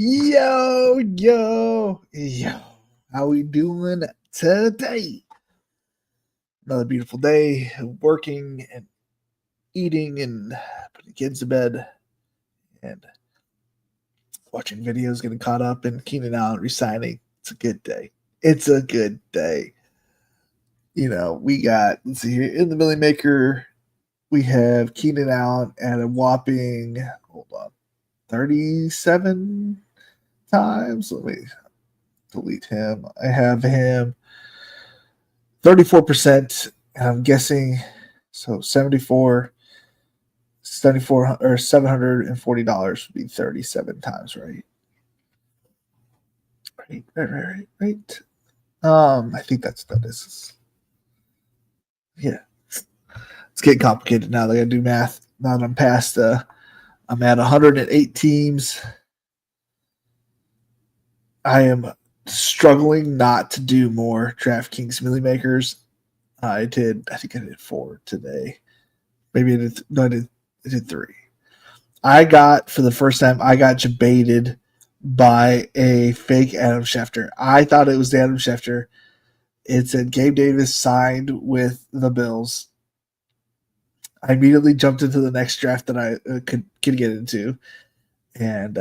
Yo. How we doing today? Another beautiful day, working and eating and putting kids to bed and watching videos, getting caught up and Keenan Allen resigning. It's a good day. It's a good day. We got, let's see here, in the Millie Maker, we have Keenan Allen at a whopping, 37 times. Let me delete him. I have him 34%. I'm guessing so 74 or $740 would be 37 times, right? Right. I think that's what that is. Yeah. It's getting complicated now. They gotta do math. Now that I'm past I'm at 108 teams. I am struggling not to do more DraftKings Millie Makers. I think I did 4 today. Maybe I did 3. For the first time, I got debated by a fake Adam Schefter. I thought it was the Adam Schefter. It said Gabe Davis signed with the Bills. I immediately jumped into the next draft that I could get into. And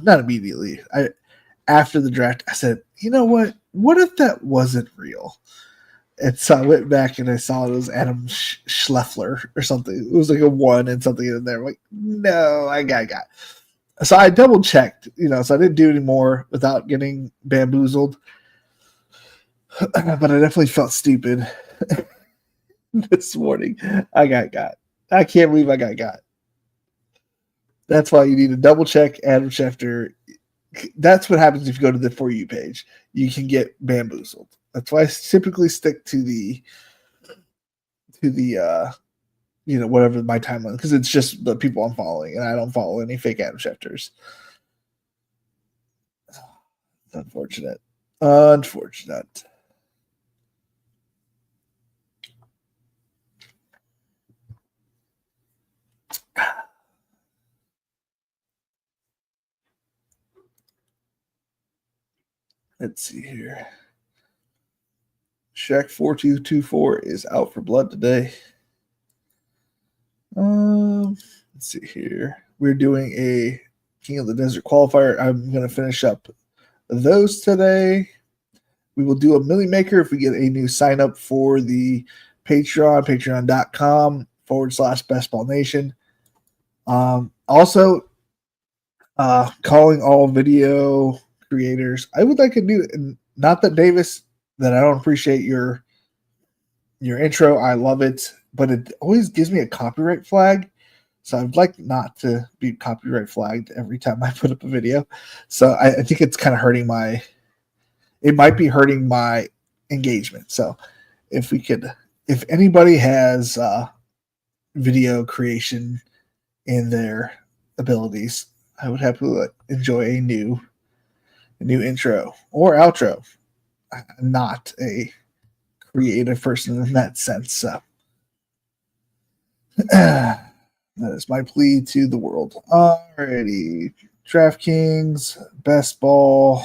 not immediately, after the draft, I said, you know what? What if that wasn't real? And so I went back and I saw it was Adam Schleffler or something. It was like a 1 and something in there. I'm like, no, I got. So I double checked, so I didn't do any more without getting bamboozled. But I definitely felt stupid this morning. I got. I can't believe I got. That's why you need to double check Adam Schefter. That's what happens if you go to the For You page. You can get bamboozled. That's why I typically stick to the whatever my timeline, because it's just the people I'm following, and I don't follow any fake Adam Schefters. Unfortunate. Let's see here. Shaq 4224 is out for blood today. Let's see here. We're doing a King of the Desert qualifier. I'm going to finish up those today. We will do a Millie Maker if we get a new sign up for the Patreon, patreon.com/bestballnation. Also, calling all video creators. I would like to do, not that Davis, that I don't appreciate your intro. I love it, but it always gives me a copyright flag. So I'd like not to be copyright flagged every time I put up a video. So I think it's kind of it might be hurting my engagement. So if anybody has video creation in their abilities, I would happily enjoy a new intro or outro. I'm not a creative person in that sense. So that is my plea to the world. Alrighty. DraftKings, best ball.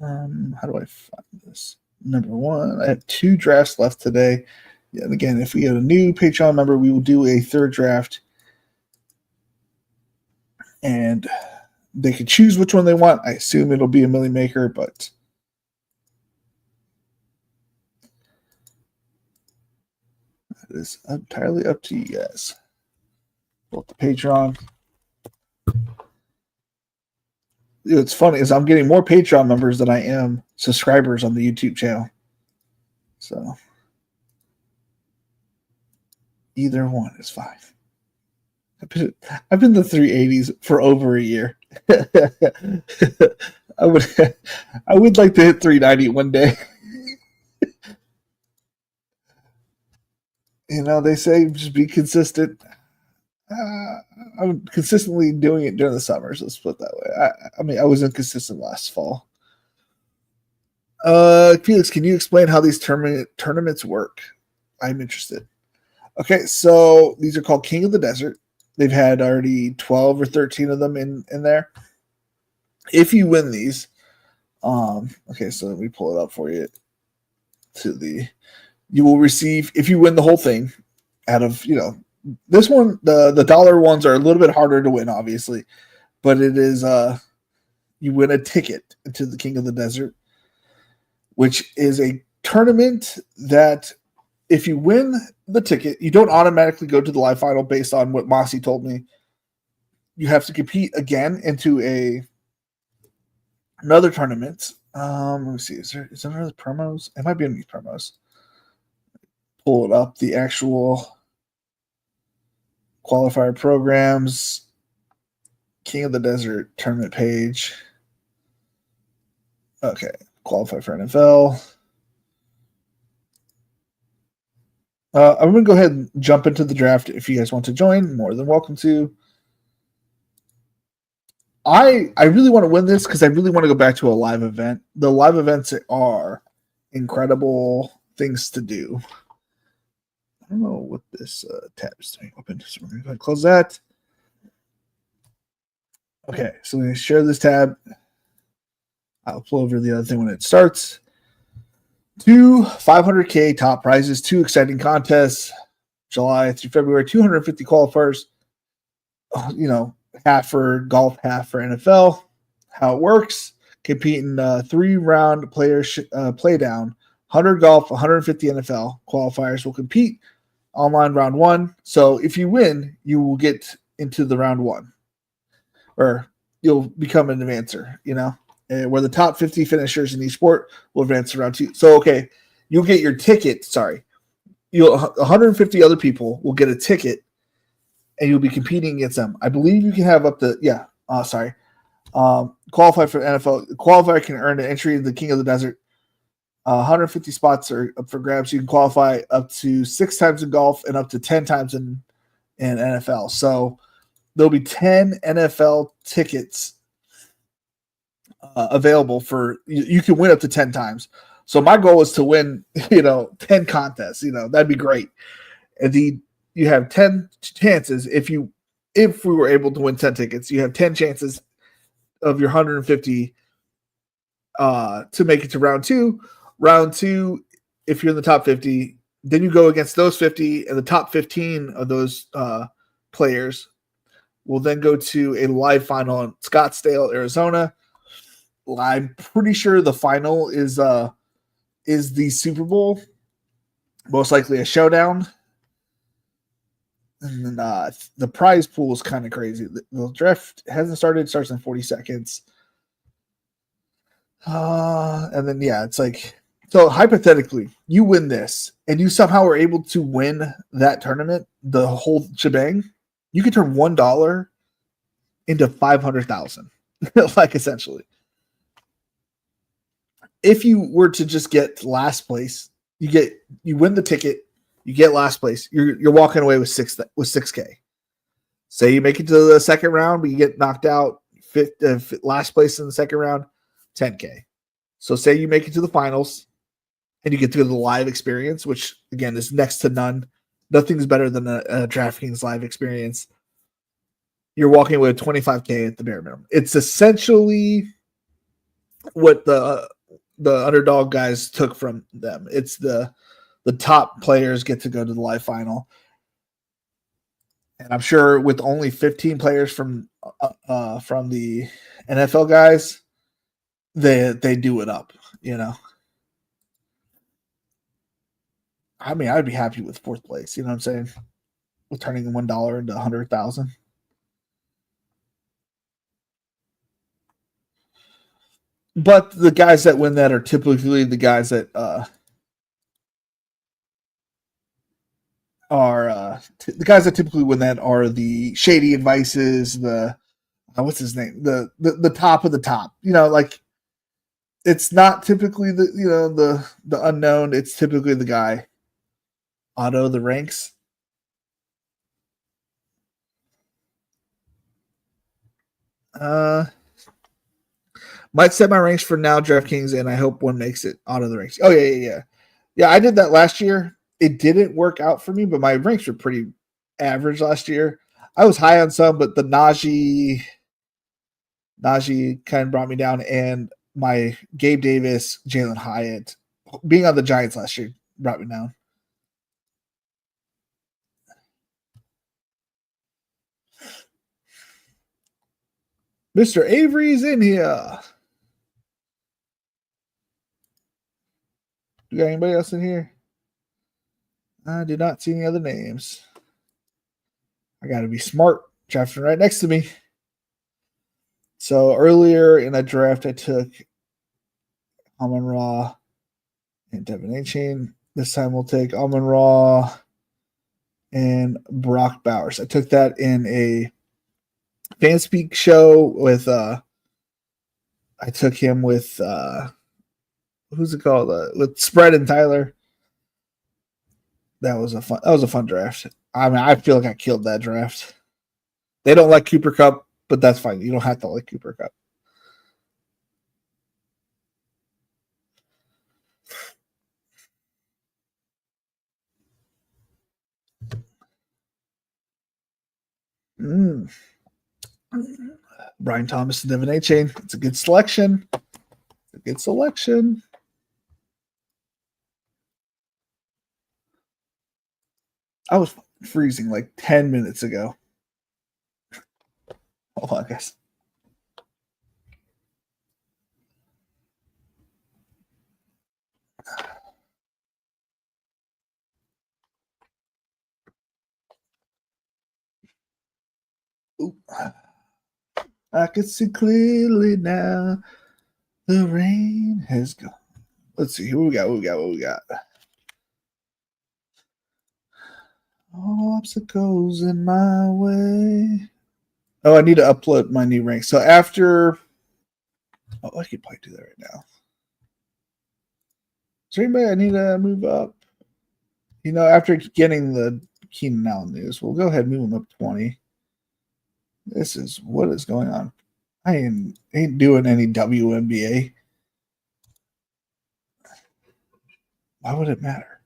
How do I find this? Number 1. I have 2 drafts left today. Yeah, and again, if we get a new Patreon member, we will do a 3rd draft. And they can choose which one they want. I assume it'll be a Millie Maker, but that is entirely up to you guys. Both the Patreon. What's funny is I'm getting more Patreon members than I am subscribers on the YouTube channel. So either one is fine. I've been the 380s for over a year. I would like to hit 390 one day. They say just be consistent. I'm consistently doing it during the summers. Let's put it that way. I was inconsistent last fall. Felix, can you explain how these tournaments work? I'm interested. Okay, so these are called King of the Desert. They've had already 12 or 13 of them in there. If you win these, okay, so let me pull it up for you. You will receive, if you win the whole thing, out of, this one, the dollar ones are a little bit harder to win, obviously, but it is, you win a ticket to the King of the Desert, which is a tournament that if you win the ticket, you don't automatically go to the live final based on what Mossy told me. You have to compete again into another tournament. Let me see. Is there other promos? It might be in these promos. Pull it up. The actual qualifier programs, King of the Desert tournament page. Okay, qualify for NFL. I'm going to go ahead and jump into the draft. If you guys want to join, more than welcome to. I really want to win this because I really want to go back to a live event. The live events are incredible things to do. I don't know what this tab is doing. Open. So we're going to go ahead and close that. Okay, so we share this tab. I'll pull over the other thing when it starts. 2 500K top prizes, 2 exciting contests, July through February, 250 qualifiers, half for golf, half for NFL. How it works, compete in 3-round play down, 100 golf, 150 NFL. Qualifiers will compete online round 1. So if you win, you will get into the round 1. Or you'll become an advancer, where the top 50 finishers in each sport will advance to round 2. So, okay, you'll get your ticket. 150 other people will get a ticket, and you'll be competing against them. I believe you can have up to, qualify for NFL. The qualifier can earn an entry to the King of the Desert. 150 spots are up for grabs. You can qualify up to 6 times in golf and up to 10 times in NFL. So there'll be 10 NFL tickets available for you can win up to 10 times. So my goal is to win, 10 contests. That'd be great. And you have 10 chances if we were able to win 10 tickets, you have 10 chances of your 150 to make it to round 2. Round 2, if you're in the top 50, then you go against those 50, and the top 15 of those players will then go to a live final in Scottsdale, Arizona. I'm pretty sure the final is the Super Bowl, most likely a showdown. And then the prize pool is kind of crazy. The draft hasn't started; it starts in 40 seconds. And then it's like, so hypothetically, you win this, and you somehow are able to win that tournament, the whole shebang. You can turn $1 into 500,000, like essentially. If you were to just get last place, you win the ticket, you get last place. You're walking away with 6K. Say you make it to the second round, but you get knocked out, last place in the second round, 10K. So say you make it to the finals, and you get to go to the live experience, which again is next to none. Nothing's better than a DraftKings live experience. You're walking away with 25K at the bare minimum. It's essentially what the underdog guys took from them. It's the top players get to go to the live final. And I'm sure with only 15 players from the NFL guys, they do it up, I mean, I'd be happy with 4th place, you know what I'm saying? With turning $1 into 100,000. But the guys that win that are typically the guys that the guys that typically win that are the shady advices, the what's his name, the top of the top. Like it's not typically the unknown. It's typically the guy. Auto the ranks. Might set my ranks for now, DraftKings, and I hope one makes it auto the ranks. Oh yeah. Yeah, I did that last year. It didn't work out for me, but my ranks were pretty average last year. I was high on some, but the Najee kind of brought me down, and my Gabe Davis, Jalen Hyatt, being on the Giants last year brought me down. Mr. Avery's in here. You got anybody else in here? I do not see any other names. I got to be smart. Drafting right next to me. So earlier in that draft, I took Amon-Ra and Devin A-Chain. This time we'll take Amon-Ra and Brock Bowers. I took that in a FanSpeak show with I took him with who's it called? With Spread and Tyler. That was a fun draft. I mean, I feel like I killed that draft. They don't like Cooper Kupp, but that's fine. You don't have to like Cooper Kupp. Brian Thomas and Devin A-Chain. It's a good selection. A good selection. I was freezing like 10 minutes ago. Hold on, guys. Ooh. I can see clearly now. The rain has gone. Let's see who we got. What we got? All obstacles in my way. Oh, I need to upload my new rank. So after, I could probably do that right now. Is there anybody I need to move up? After getting the Keenan Allen news, we'll go ahead and move him up 20. This is what is going on. I ain't doing any WNBA. Why would it matter?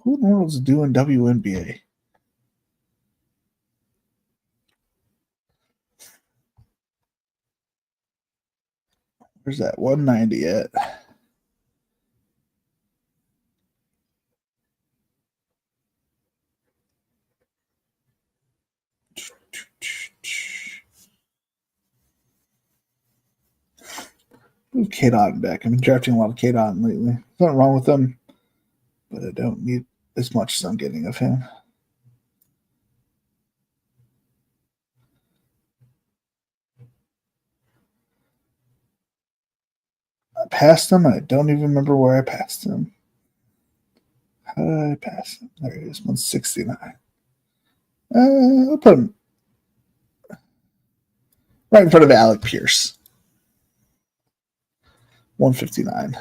Who in the world's doing WNBA? Where's that 190 at? Move KOTD back. I've been drafting a lot of KOTD lately. There's nothing wrong with them, but I don't need as much as I'm getting of him. I passed him, and I don't even remember where I passed him. How did I pass him? There he is, 169. I'll put him right in front of Alec Pierce. 159.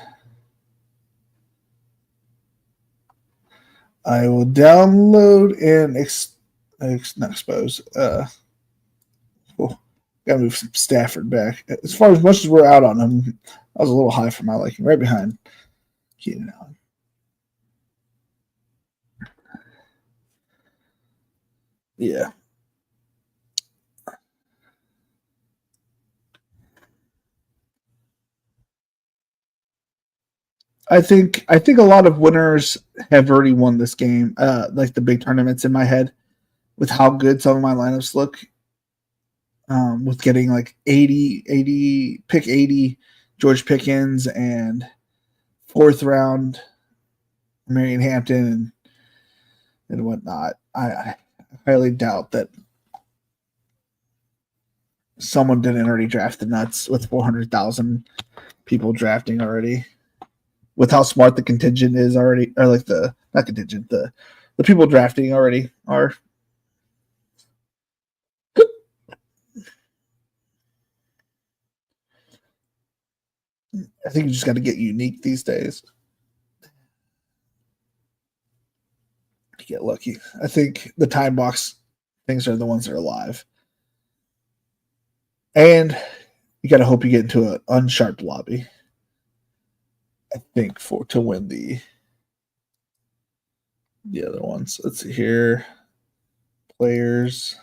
I will download and not expose. Gotta move some Stafford back. As much as we're out on him, I was a little high for my liking, right behind Keenan Allen. Yeah. I think a lot of winners have already won this game, like the big tournaments in my head, with how good some of my lineups look. With getting like 80, pick 80, George Pickens, and fourth round, Marion Hampton, and whatnot. I highly doubt that someone didn't already draft the nuts with 400,000 people drafting already. With how smart the contingent is already, or like the not contingent, the people drafting already are. I think you just got to get unique these days. To get lucky. I think the time box things are the ones that are alive. And you got to hope you get into an unsharp lobby. I think to win the other ones. Let's see here. players.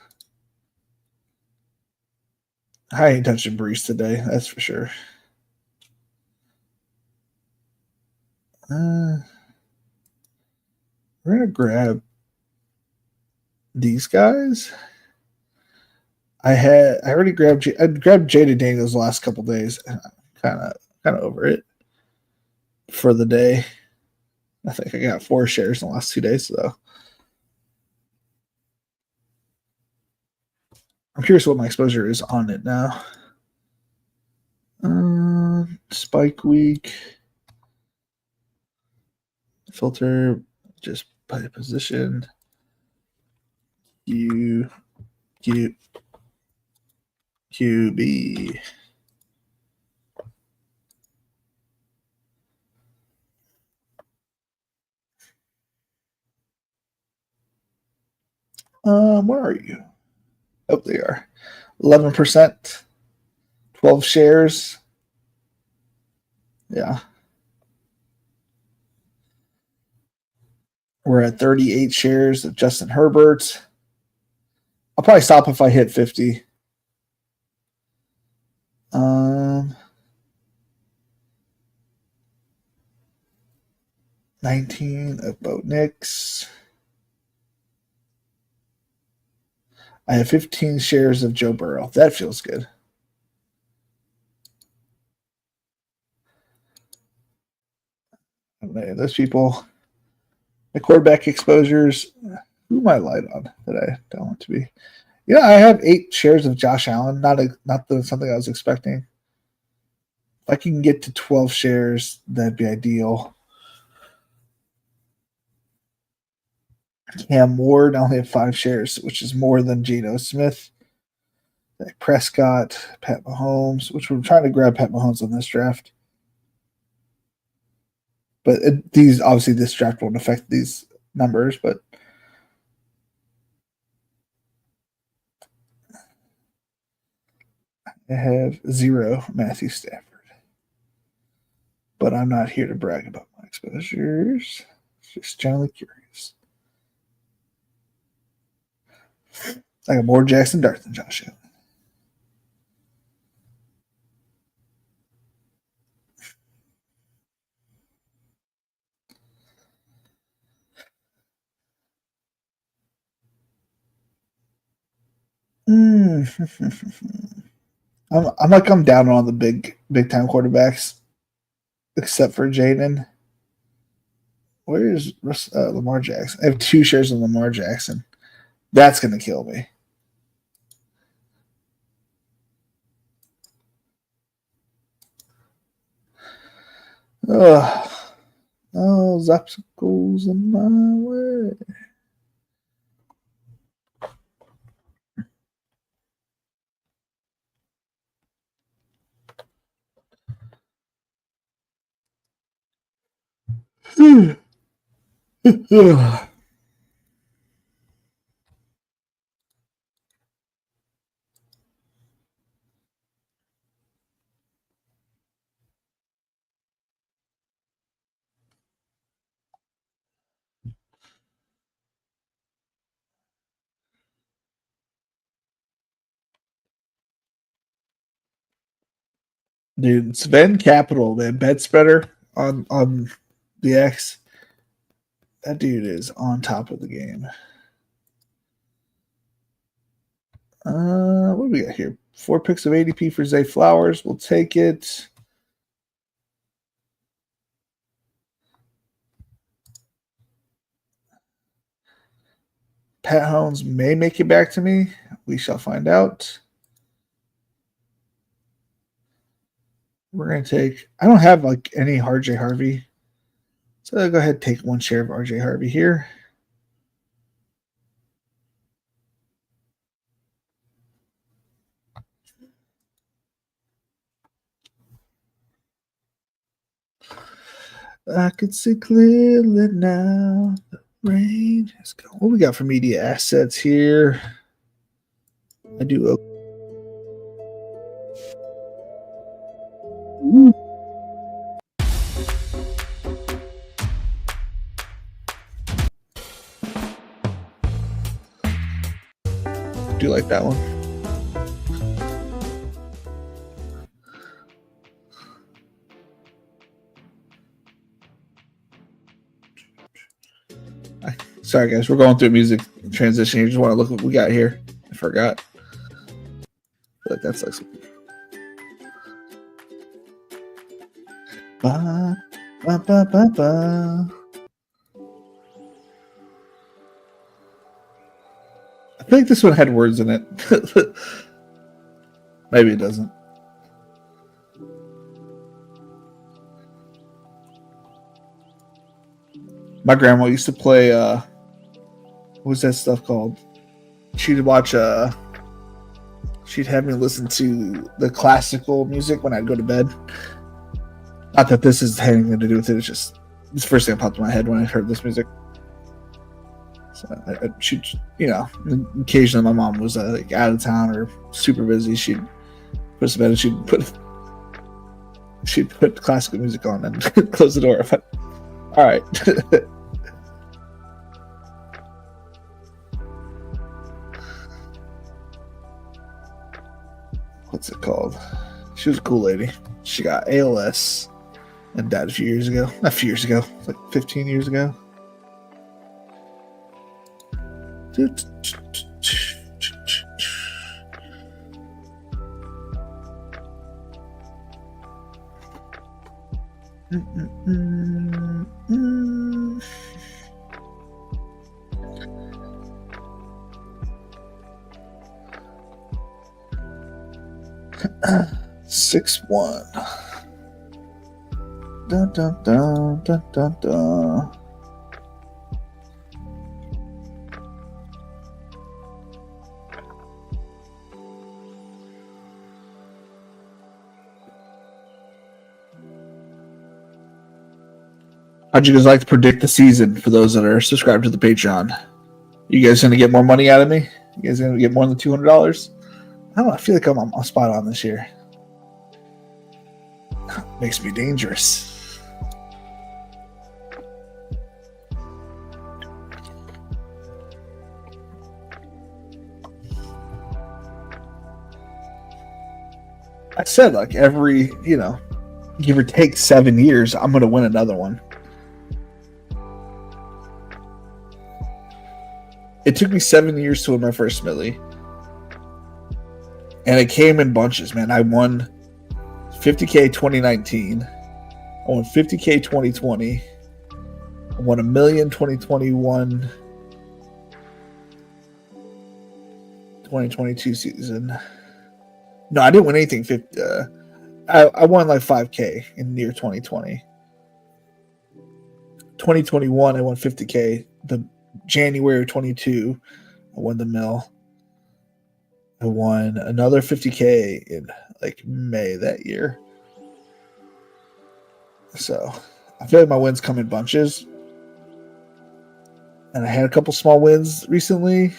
I ain't touching Brees today, that's for sure. We're gonna grab these guys. I already grabbed I grabbed Jada Daniels the last couple days. Kind of over it for the day. I think I got 4 shares in the last 2 days though. I'm curious what my exposure is on it now. Spike week filter, just by position. QB. Where are you? Oh, they are. 11%, 12 shares. Yeah. We're at 38 shares of Justin Herbert. I'll probably stop if I hit 50. 19 of Bo Nix. I have 15 shares of Joe Burrow. That feels good. Those people, the quarterback exposures, who am I light on that I don't want to be? Yeah, I have 8 shares of Josh Allen. Not something I was expecting. If I can get to 12 shares, that'd be ideal. Cam Ward, I only have 5 shares, which is more than Geno Smith. Prescott, Pat Mahomes, which we're trying to grab Pat Mahomes on this draft. But this draft won't affect these numbers, but I have 0 Matthew Stafford. But I'm not here to brag about my exposures. Just generally curious. I got more Jackson Dart than Josh Allen. I'm down on the big time quarterbacks, except for Jaden. Where is Lamar Jackson? I have 2 shares of Lamar Jackson. That's going to kill me. Ugh. Oh, Zapsicles in my way. Dude, Sven Capital, man, bet spreader on the X. That dude is on top of the game. What do we got here? 4 picks of ADP for Zay Flowers. We'll take it. Pat Holmes may make it back to me. We shall find out. We're going to take, I don't have like any RJ Harvey. So I'll go ahead and take 1 share of RJ Harvey here. I could see clearly now. The rain has gone. What we got for media assets here? I do. do like that one. Sorry, guys. We're going through a music transition here. Just want to look what we got here. I forgot. I feel like that's like something. Ba, ba, ba, ba, ba. I think this one had words in it. Maybe it doesn't. My grandma used to play what was that stuff called? She'd watch she'd have me listen to the classical music when I'd go to bed. Not that this has anything to do with it, it's just it's the first thing that popped in my head when I heard this music. So she'd, you know, occasionally my mom was like out of town or super busy. She'd put us to bed and she'd put classical music on and close the door. All right. What's it called? She was a cool lady. She got ALS and died a few years ago. Not a few years ago, like 15 years ago. 6-1. Dun, dun, dun, dun, dun, dun. How'd you guys like to predict the season for those that are subscribed to the Patreon? You guys gonna get more money out of me? You guys gonna get more than $200? I don't know. I feel like I'm spot on this year. Makes me dangerous. I said like every, you know, give or take 7 years, I'm gonna win another one. It took me 7 years to win my first Millie. And it came in bunches, man. I won 50K 2019. I won 50K 2020. I won $1 million 2021. 2022 season. No, I didn't win anything. I won like 5K in the year 2020. 2021, I won 50K. The January 22, I won the mill. I won another 50K in like May that year. So I feel like my wins come in bunches. And I had a couple small wins recently.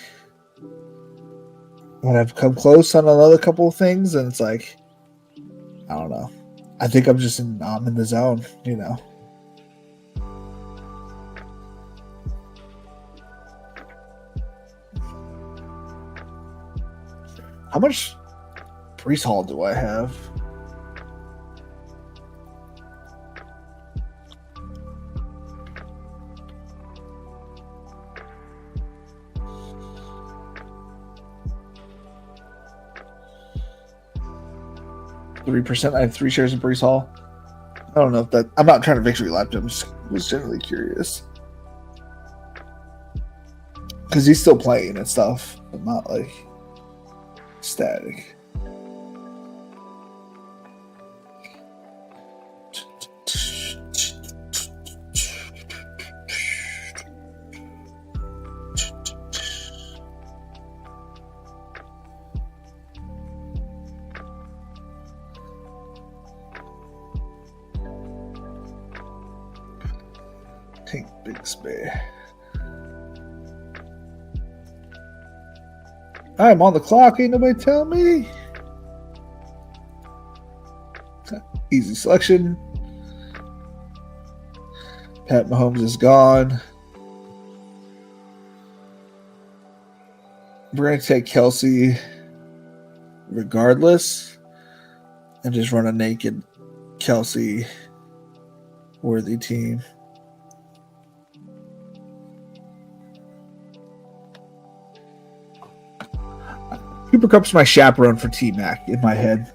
And I've come close on another couple of things. And it's like, I don't know. I think I'm in the zone, you know. How much Brees Hall do I have? %. I have 3 shares in Brees Hall. I don't know if that. I'm not trying to victory lap him. I was generally curious because he's still playing and stuff, but not like static. Take Bixby. I'm on the clock. Ain't nobody tell me. Easy selection. Pat Mahomes is gone. We're going to take Kelsey regardless and just run a naked Kelsey worthy team. Cooper Kupp's my chaperone for T-Mac in my head.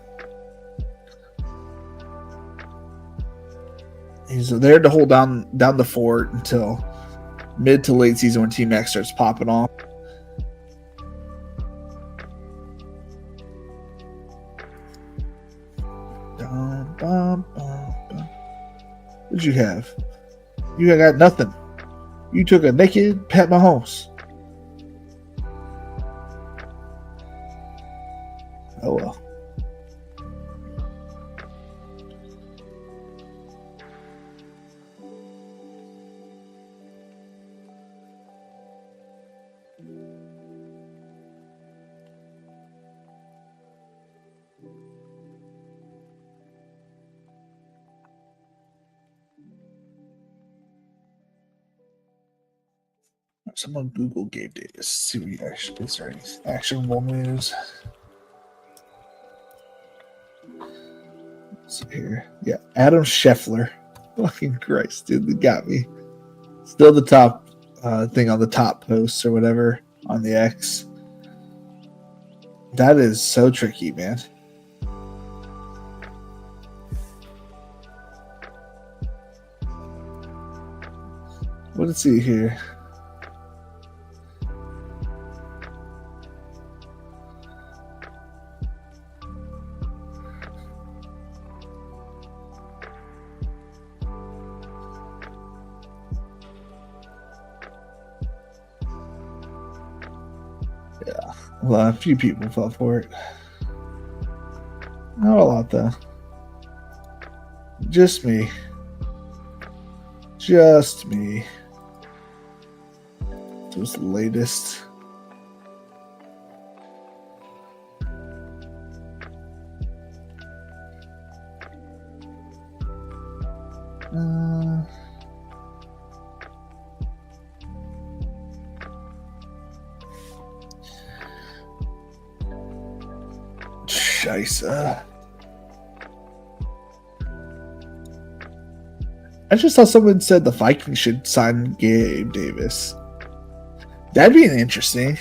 He's there to hold down the fort until mid to late season when T-Mac starts popping off. What'd you have? You got nothing. You took a naked Pat Mahomes. Oh well. Someone Google Game Davis. See what you actually is there any actionable news. Let's see here. Yeah, Adam Scheffler. Fucking Christ, dude, they got me. Still the top thing on the top posts or whatever on the X. That is so tricky, man. What did see here? Yeah, well, a few people fell for it. Not a lot, though. Just me. Just me. It was the latest. Scheisse. I just saw someone said the Vikings should sign Gabe Davis. That'd be interesting.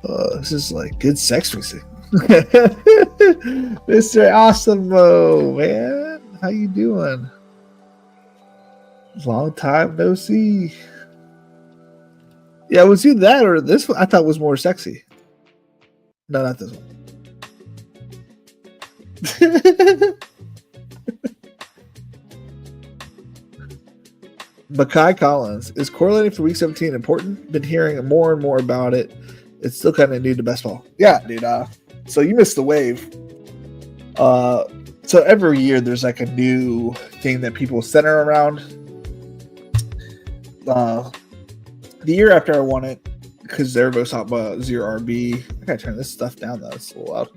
This is like good sex music. Mr. Awesome-Mo, man. How you doing? Long time no see. Yeah, was you that or this one? I thought was more sexy. No, not this one. Makai Collins, is correlating for week 17 important? Been hearing more and more about it. It's still kind of new to best ball. Yeah, dude. So you missed the wave. So every year there's like a new thing that people center around. The year after I won it, because everybody's talking about zero RB. I gotta turn this stuff down though. It's a little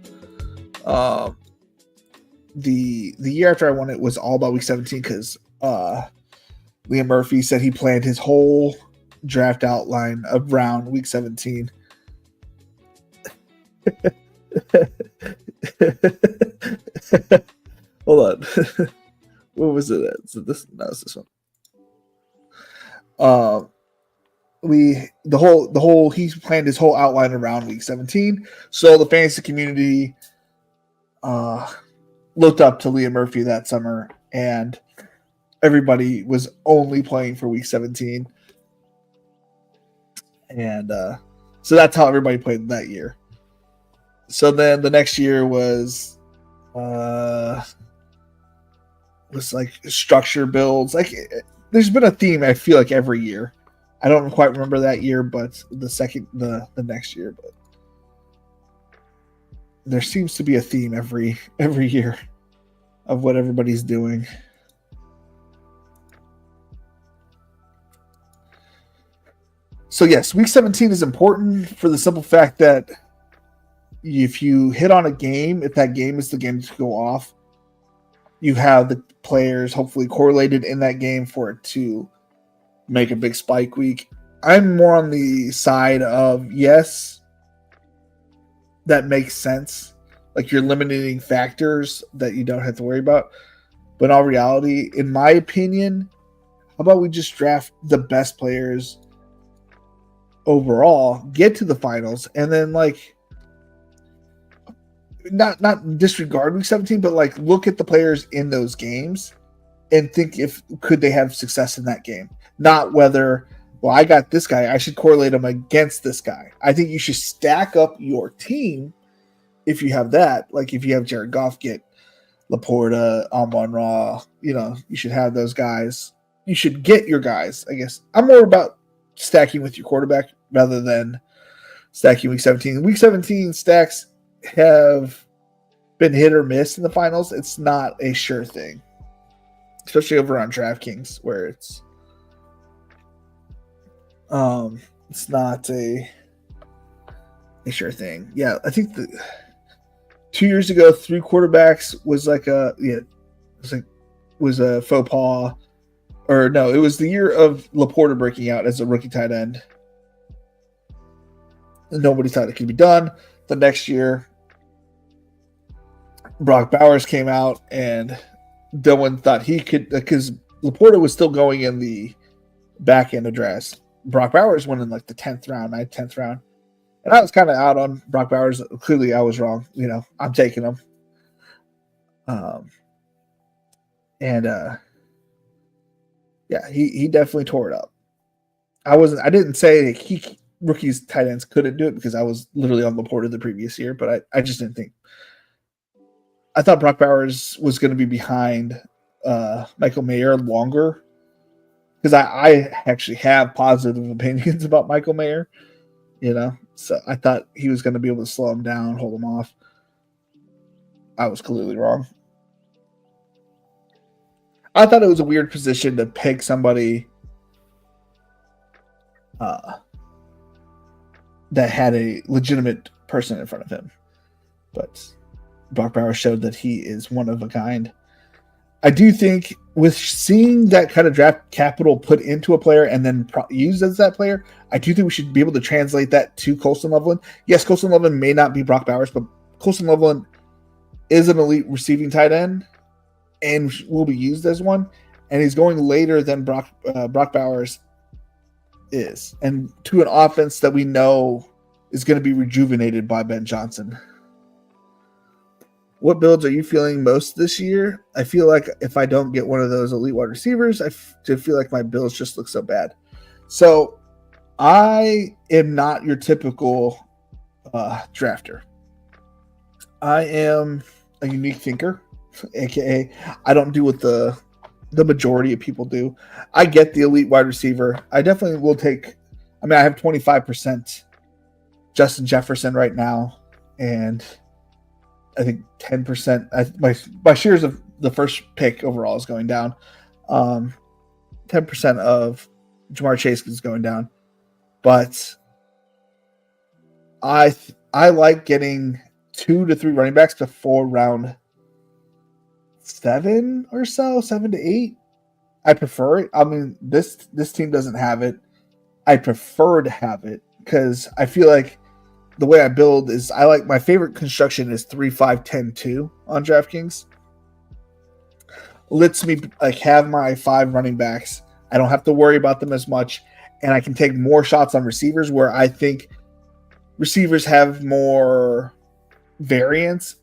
loud. The year after I won it was all about week 17 because Liam Murphy said he planned his whole draft outline around week 17. Hold on. What was it at? So this, no, it's this one. He planned his whole outline around week 17. So the fantasy community looked up to Liam Murphy that summer, and everybody was only playing for week 17. And so that's how everybody played that year. So then the next year was like structure builds. Like there's been a theme, I feel like, every year. I don't quite remember that year, but the next year, but there seems to be a theme every year of what everybody's doing. So yes, week 17 is important for the simple fact that if you hit on a game, if that game is the game to go off, you have the players hopefully correlated in that game for it to make a big spike week. I'm more on the side of, yes, that makes sense. Like you're limiting factors that you don't have to worry about. But in all reality, in my opinion, how about we just draft the best players overall, get to the finals, and then like not disregard week 17, but like look at the players in those games and think if could they have success in that game. Not whether, well, I got this guy, I should correlate him against this guy. I think you should stack up your team if you have that. Like if you have Jared Goff, get Laporta, Amon-Ra, you should have those guys. You should get your guys, I guess. I'm more about stacking with your quarterback rather than stacking week 17. Week 17 stacks have been hit or miss in the finals. It's not a sure thing, especially over on DraftKings where it's not a sure thing. Yeah, I think 2 years ago, 3 quarterbacks was like was a faux pas. Or no, it was the year of Laporta breaking out as a rookie tight end. Nobody thought it could be done. The next year, Brock Bowers came out, and no one thought he could, because Laporta was still going in the back end of drafts. Brock Bowers went in like the 10th round, 9th, 10th round. And I was kind of out on Brock Bowers. Clearly, I was wrong. I'm taking him. Yeah, he definitely tore it up. I didn't say rookies tight ends couldn't do it because I was literally on Laporta the previous year, but I just didn't think. I thought Brock Bowers was going to be behind Michael Mayer longer because I actually have positive opinions about Michael Mayer, so I thought he was going to be able to slow him down, hold him off. I was completely wrong. I thought it was a weird position to pick somebody that had a legitimate person in front of him. But Brock Bowers showed that he is one of a kind. I do think with seeing that kind of draft capital put into a player and then used as that player, I do think we should be able to translate that to Colston Loveland. Yes, Colston Loveland may not be Brock Bowers, but Colston Loveland is an elite receiving tight end and will be used as one, and he's going later than Brock Bowers is, and to an offense that we know is going to be rejuvenated by Ben Johnson. What builds are you feeling most this year? I feel like if I don't get one of those elite wide receivers, I feel like my builds just look so bad. So I am not your typical drafter. I am a unique thinker. AKA, I don't do what the majority of people do. I get the elite wide receiver. I definitely will take. I have 25% Justin Jefferson right now, and I think 10%. My shares of the first pick overall is going down. 10% of Jamar Chase is going down, but I like getting 2 to 3 running backs before round 7 or so, 7 to 8. I prefer it. This team doesn't have it. I prefer to have it because I feel like the way I build is I like my favorite construction is 3-5-10-2 on DraftKings. Lets me like have my 5 running backs. I don't have to worry about them as much, and I can take more shots on receivers where I think receivers have more variance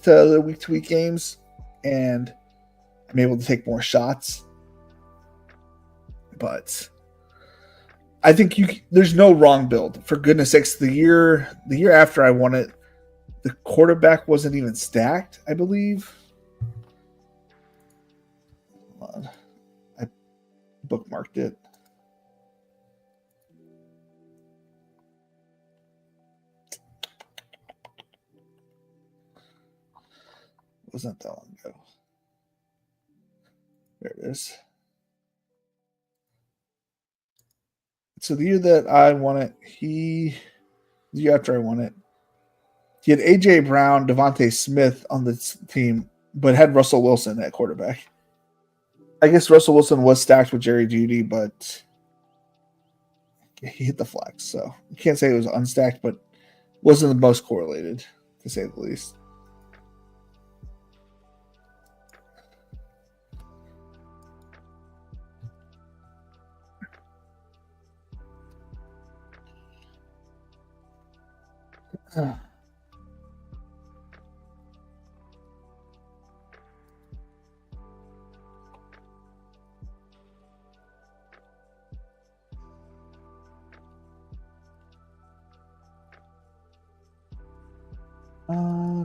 to the week-to-week games, and I'm able to take more shots. But I think there's no wrong build. For goodness sakes, the year after I won it, the quarterback wasn't even stacked, I believe. Hold on. I bookmarked it. It wasn't that long ago. There it is. So the year that I won it, the year after I won it, he had A.J. Brown, Devontae Smith on the team, but had Russell Wilson at quarterback. I guess Russell Wilson was stacked with Jerry Jeudy, but he hit the flex. So you can't say it was unstacked, but wasn't the most correlated, to say the least.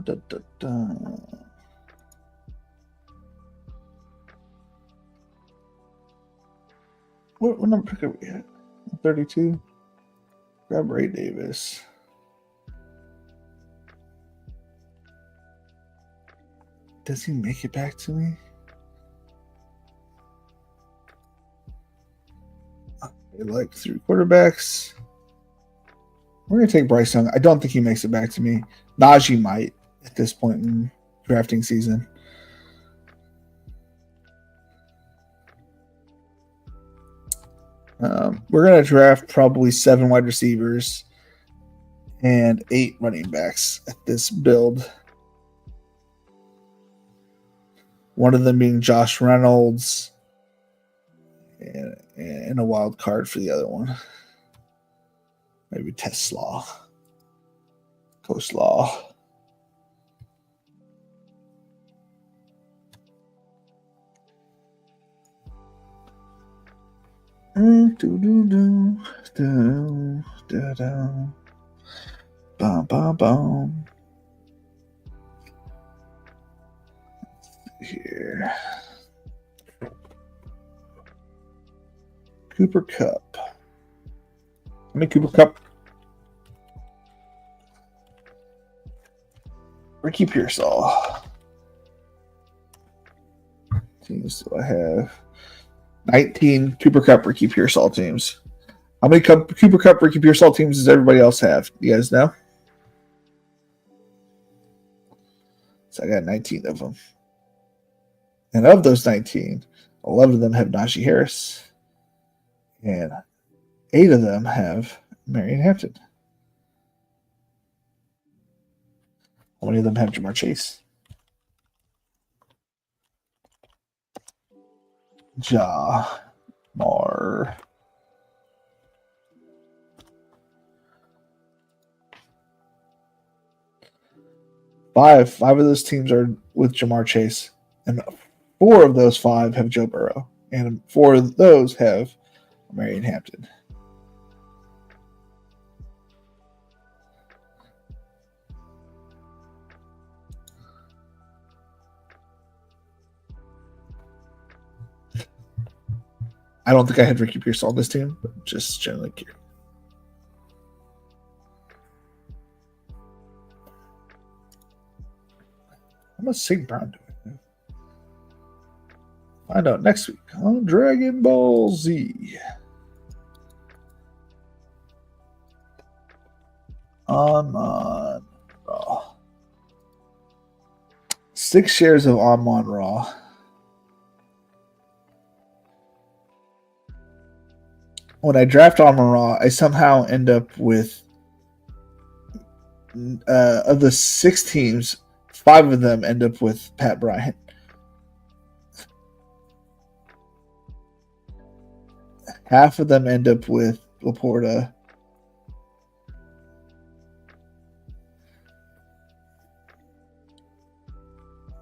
Da, da, da. What number pick are we at? 32. Grab Ray Davis. Does he make it back to me? Like 3 quarterbacks. We're going to take Bryce Young. I don't think he makes it back to me. Najee might at this point in drafting season. We're going to draft probably 7 wide receivers and 8 running backs at this build. One of them being Josh Reynolds and a wild card for the other one. Maybe Tesla. Coleslaw. Bum, bum, bum. Here. Cooper Kupp. How many Cooper Kupp? Ricky Pearsall. Teams do I have? 19 Cooper Kupp, Ricky Pearsall teams. How many Cooper Kupp, Ricky Pearsall teams does everybody else have? You guys know? So I got 19 of them. And of those 19, 11 of them have Najee Harris. And 8 of them have Marion Hampton. How many of them have Jamar Chase? Jamar. Five of those teams are with Jamar Chase. And 4 of those 5 have Joe Burrow. And 4 of those have Marion Hampton. I don't think I had Ricky Pearsall on this team, but just generally curious. How much St. Brown do I have? Find out next week on Dragon Ball Z. Amon Ra. 6 shares of Amon Ra. When I draft Amon Ra, I somehow end up with of the 6 teams, 5 of them end up with Pat Bryant. Half of them end up with Laporta.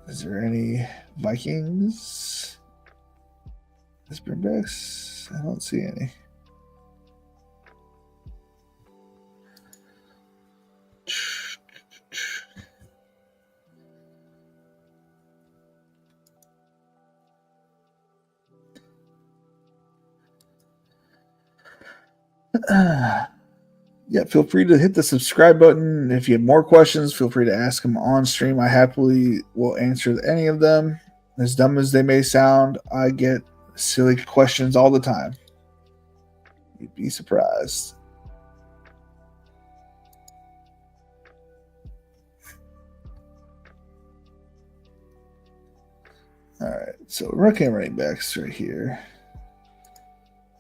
Is there any Vikings? Springbacks? I don't see any. Yeah, feel free to hit the subscribe button. If you have more questions, feel free to ask them on stream. I happily will answer any of them. As dumb as they may sound, I get silly questions all the time. You'd be surprised. All right, so rookie and running backs right here.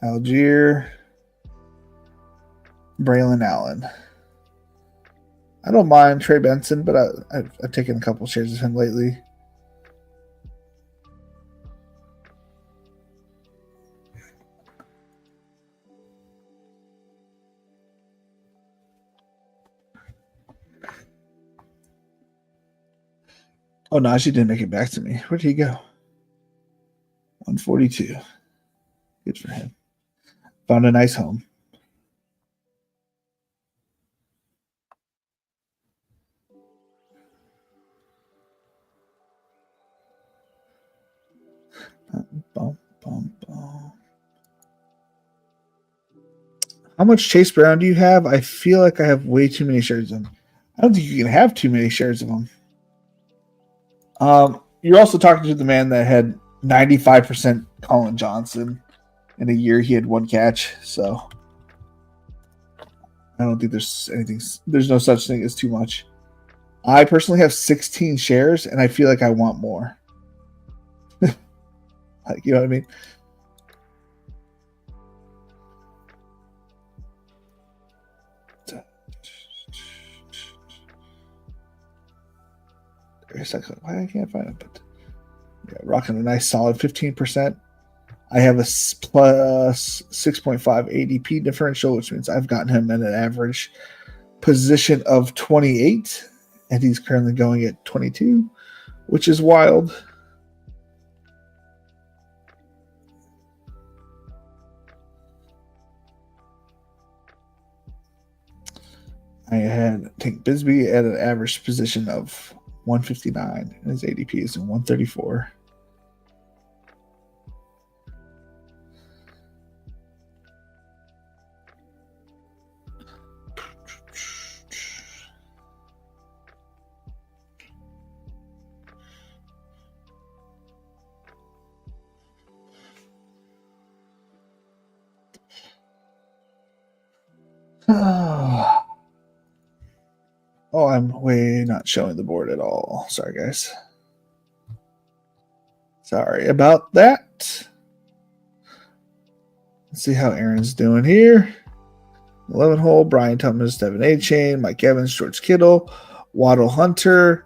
Algier, Braylon Allen. I don't mind Trey Benson, but I've taken a couple shares of him lately. Oh, Najee didn't make it back to me. Where did he go? 142. Good for him. Found a nice home. Bum, bum, bum. How much Chase Brown do you have? I feel like I have way too many shares of him. I don't think you can have too many shares of him. You're also talking to the man that had 95% Colin Johnson in a year. He had one catch, so I don't think there's anything. There's no such thing as too much. I personally have 16 shares, and I feel like I want more. Like, you know what I mean? Why I can't find it, but yeah, rocking a nice solid 15%. I have a plus 6.5 ADP differential, which means I've gotten him at an average position of 28, and he's currently going at 22, which is wild. I had Tank Bisbee at an average position of 159, and his ADP is in 134. Oh, I'm way not showing the board at all. Sorry, guys. Sorry about that. Let's see how Aaron's doing here. 11 hole, Brian Thomas, Devin A-Chain, Mike Evans, George Kittle, Waddle Hunter,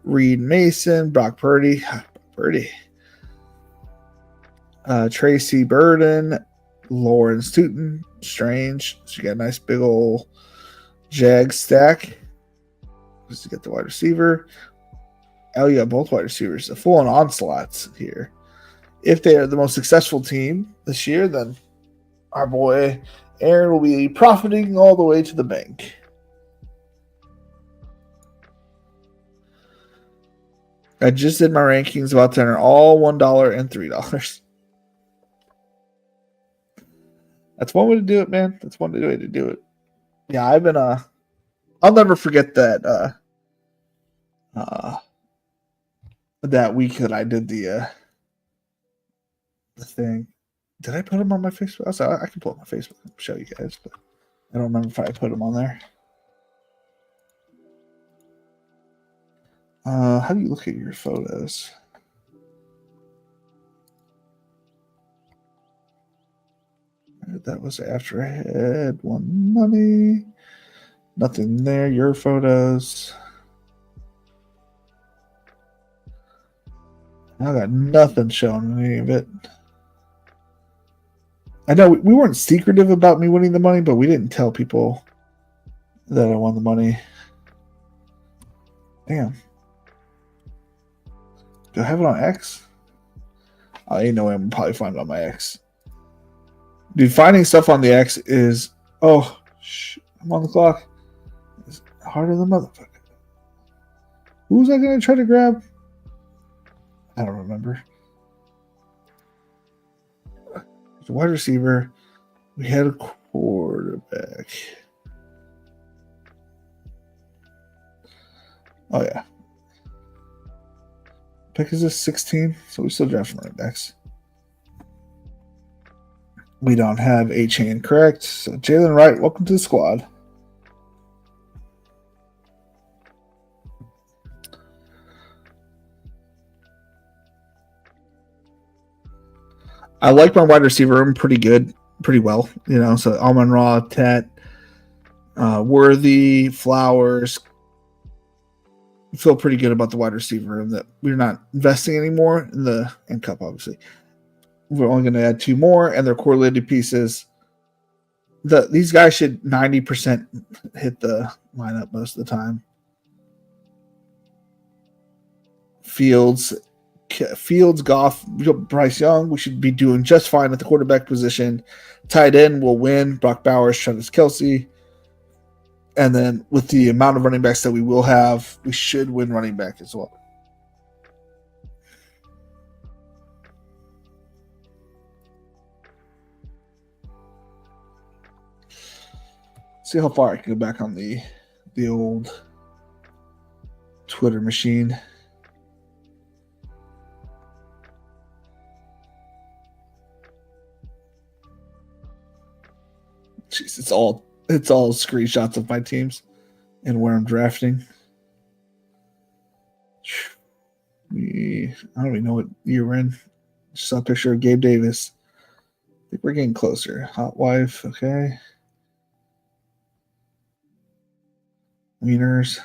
Reed Mason, Brock Purdy, Tracy Burden, Lawrence Tootin, Strange. So you got a nice big old Jag stack. Just to get the wide receiver. Oh, yeah, both wide receivers. A full-on onslaughts here. If they are the most successful team this year, then our boy Aaron will be profiting all the way to the bank. I just did my rankings about to enter all $1 and $3. That's one way to do it, man. That's one way to do it. Yeah, I've been I'll never forget that that week that I did the thing. Did I put them on my Facebook? I can pull up my Facebook and show you guys, but I don't remember if I put them on there. How do you look at your photos? That was after I had won money. Nothing there. Your photos. I got nothing showing any of it. I know we weren't secretive about me winning the money, but we didn't tell people that I won the money. Damn. Do I have it on X? Oh, ain't no way I'm gonna probably find it on my X. Dude, finding stuff on the X is, I'm on the clock. It's harder than motherfucker. Who was I gonna try to grab? I don't remember. The wide receiver. We had a quarterback. Oh yeah. Pick is this 16, so we still draft running backs. We don't have A-Chain correct. So Jalen Wright, welcome to the squad. I like my wide receiver room pretty well. So Amon-Ra, Tet, Worthy, Flowers, feel pretty good about the wide receiver room that we're not investing anymore in the Cup, obviously. We're only going to add 2 more, and they're correlated pieces. These guys should 90% hit the lineup most of the time. Fields, Goff, Bryce Young, we should be doing just fine at the quarterback position. Tight end will win. Brock Bowers, Travis Kelce. And then with the amount of running backs that we will have, we should win running back as well. See how far I can go back on the old Twitter machine. Jeez, it's all screenshots of my teams and where I'm drafting. I don't even know what year we're in. Just saw a picture of Gabe Davis. I think we're getting closer. Hot wife, okay. Wieners.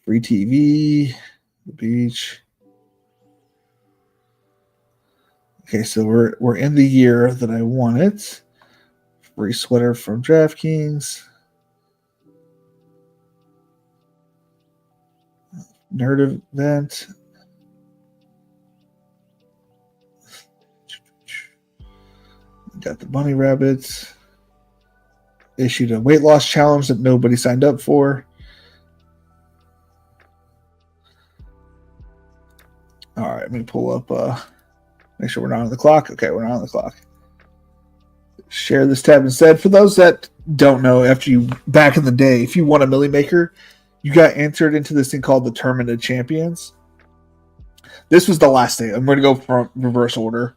Free TV. The beach. Okay, so we're in the year that I want it. Free sweater from DraftKings. Nerd event. Got the bunny rabbits. Issued a weight loss challenge that nobody signed up for. All right, let me pull up. Make sure we're not on the clock. Okay, we're not on the clock. Share this tab instead. For those that don't know, back in the day, if you won a Millie Maker, you got entered into this thing called the Tournament of Champions. This was the last day. I'm going to go from reverse order.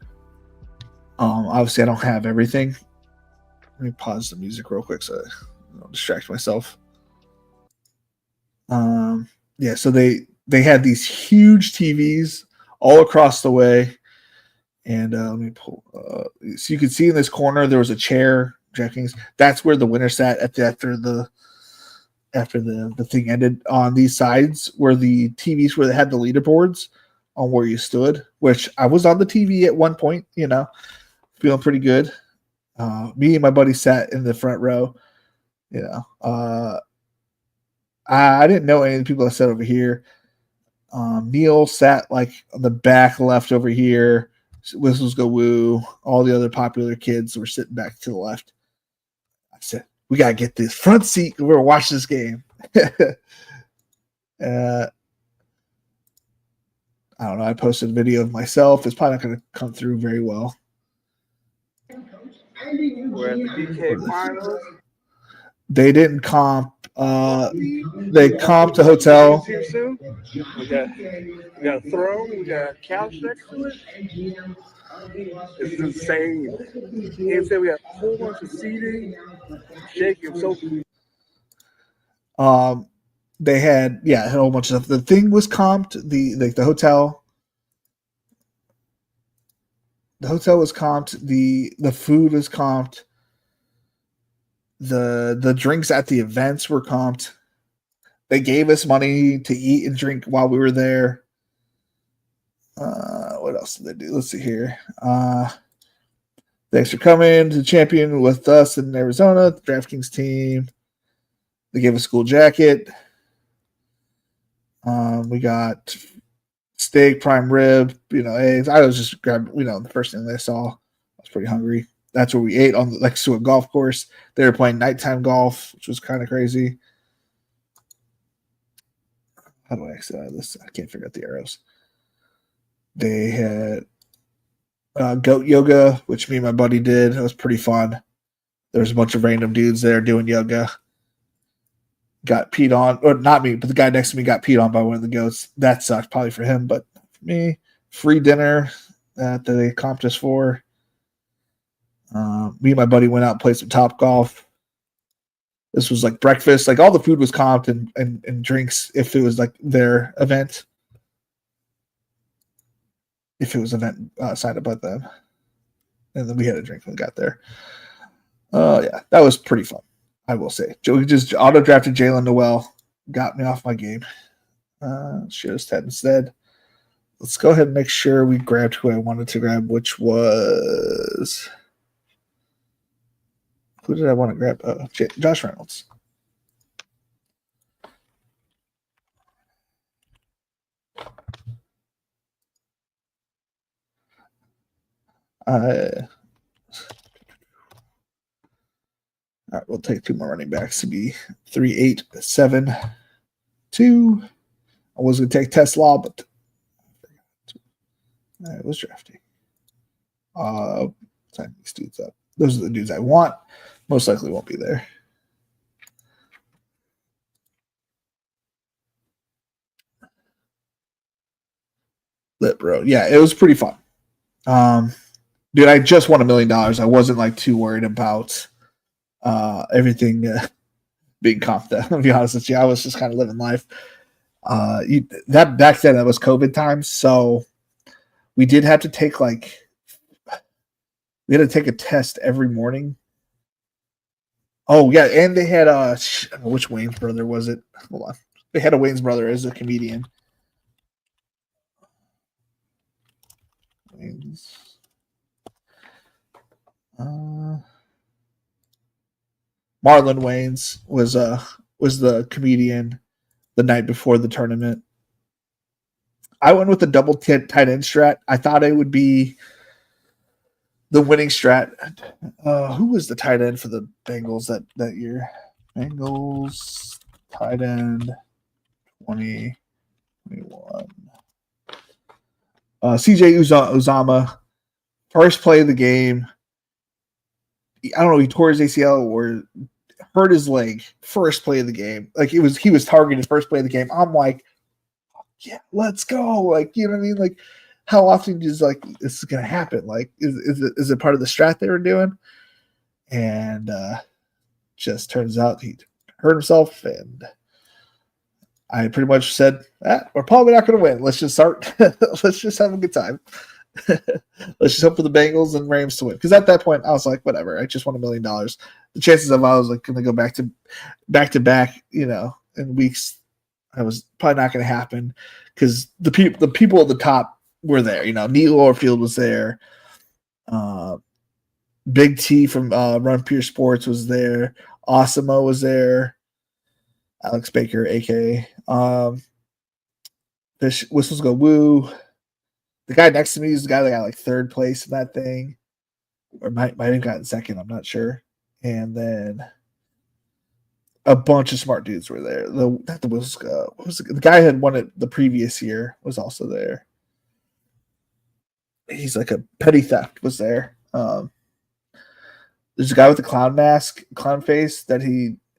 Obviously, I don't have everything. Let me pause the music real quick so I don't distract myself. Yeah, so they had these huge TVs all across the way. And let me pull. So you can see in this corner there was a chair. DraftKings. That's where the winner sat after the thing ended. On these sides were the TVs where they had the leaderboards on where you stood. Which I was on the TV at one point. Feeling pretty good. Me and my buddy sat in the front row. I didn't know any of the people that sat over here. Neil sat like on the back left over here. Whistles go woo. All the other popular kids were sitting back to the left. I said, we got to get this front seat. We're going to watch this game. I don't know. I posted a video of myself. It's probably not going to come through very well. We're at the DK finals. They didn't comp. They comped the hotel. We got a throne. We got a couch next to it. It's insane. He said we got a whole bunch of seating, shaking, sofa. They had a whole bunch of stuff. The thing was comped. The hotel. The hotel was comped. The food was comped. The drinks at the events were comped. They gave us money to eat and drink while we were there. What else did they do? Let's see here. Thanks for coming to champion with us in Arizona, the DraftKings team. They gave us a cool jacket. We got steak, prime rib, eggs. I was just grabbing, the first thing they saw. I was pretty hungry. That's where we ate on next to a golf course. They were playing nighttime golf, which was kind of crazy. How do I exit out of this? I can't figure out the arrows. They had goat yoga, which me and my buddy did. It was pretty fun. There was a bunch of random dudes there doing yoga. Got peed on, or not me, but the guy next to me got peed on by one of the goats. That sucked, probably for him, but for me, free dinner that they comped us for. Me and my buddy went out and played some Top Golf. This was like breakfast. Like all the food was comped and drinks if it was like their event. If it was an event signed up by them. And then we had a drink when we got there. Yeah, that was pretty fun, I will say. We just auto-drafted Jalen Noel. got me off my game. Share this tab instead. Let's go ahead and make sure we grabbed who I wanted to grab, which was. Who did I want to grab? Josh Reynolds. All right, we'll take 2 more running backs to be 3, 8, 7, 2. I was going to take Tesla, but I was drafting. Sign these dudes up. Those are the dudes I want. Most likely won't be there. Lit, bro. Yeah, it was pretty fun. Dude, I just won $1 million. I wasn't like too worried about everything being comped. To be honest with you, I was just kind of living life. That back then, that was COVID times, so we did have to take we had to take a test every morning. Oh yeah, and they had which Wayne's brother was it? Hold on, they had a Wayne's brother as a comedian. Wayne's. Marlon Wayans was the comedian the night before the tournament. I went with the double tight end strat. I thought it would be the winning strat. Who was the tight end for the Bengals that year? Bengals tight end 2021. CJ Uzama, first play of the game. I don't know, he tore his ACL or hurt his leg first play of the game. Like he was targeted first play of the game. I'm like, yeah, let's go. Like, you know what I mean? Like, how often is like this is gonna happen? Like, is it part of the strat they were doing? And just turns out he hurt himself, and I pretty much said, we're probably not gonna win. Let's just start. Let's just have a good time. Let's just hope for the Bengals and Rams to win. Because at that point, I was like, whatever. I just won $1 million. The chances of I was like going to go back to back, in weeks, I was probably not going to happen because the people at the top were there. Neil Orfield was there. Big T from Run Pure Sports was there. Osimo was there. Alex Baker, aka Fish Whistles Go Woo. The guy next to me is the guy that got like third place in that thing, or might have gotten second. I'm not sure. And then a bunch of smart dudes were there. The guy who had won it the previous year was also there. He's like a petty theft was there. There's a guy with the clown face that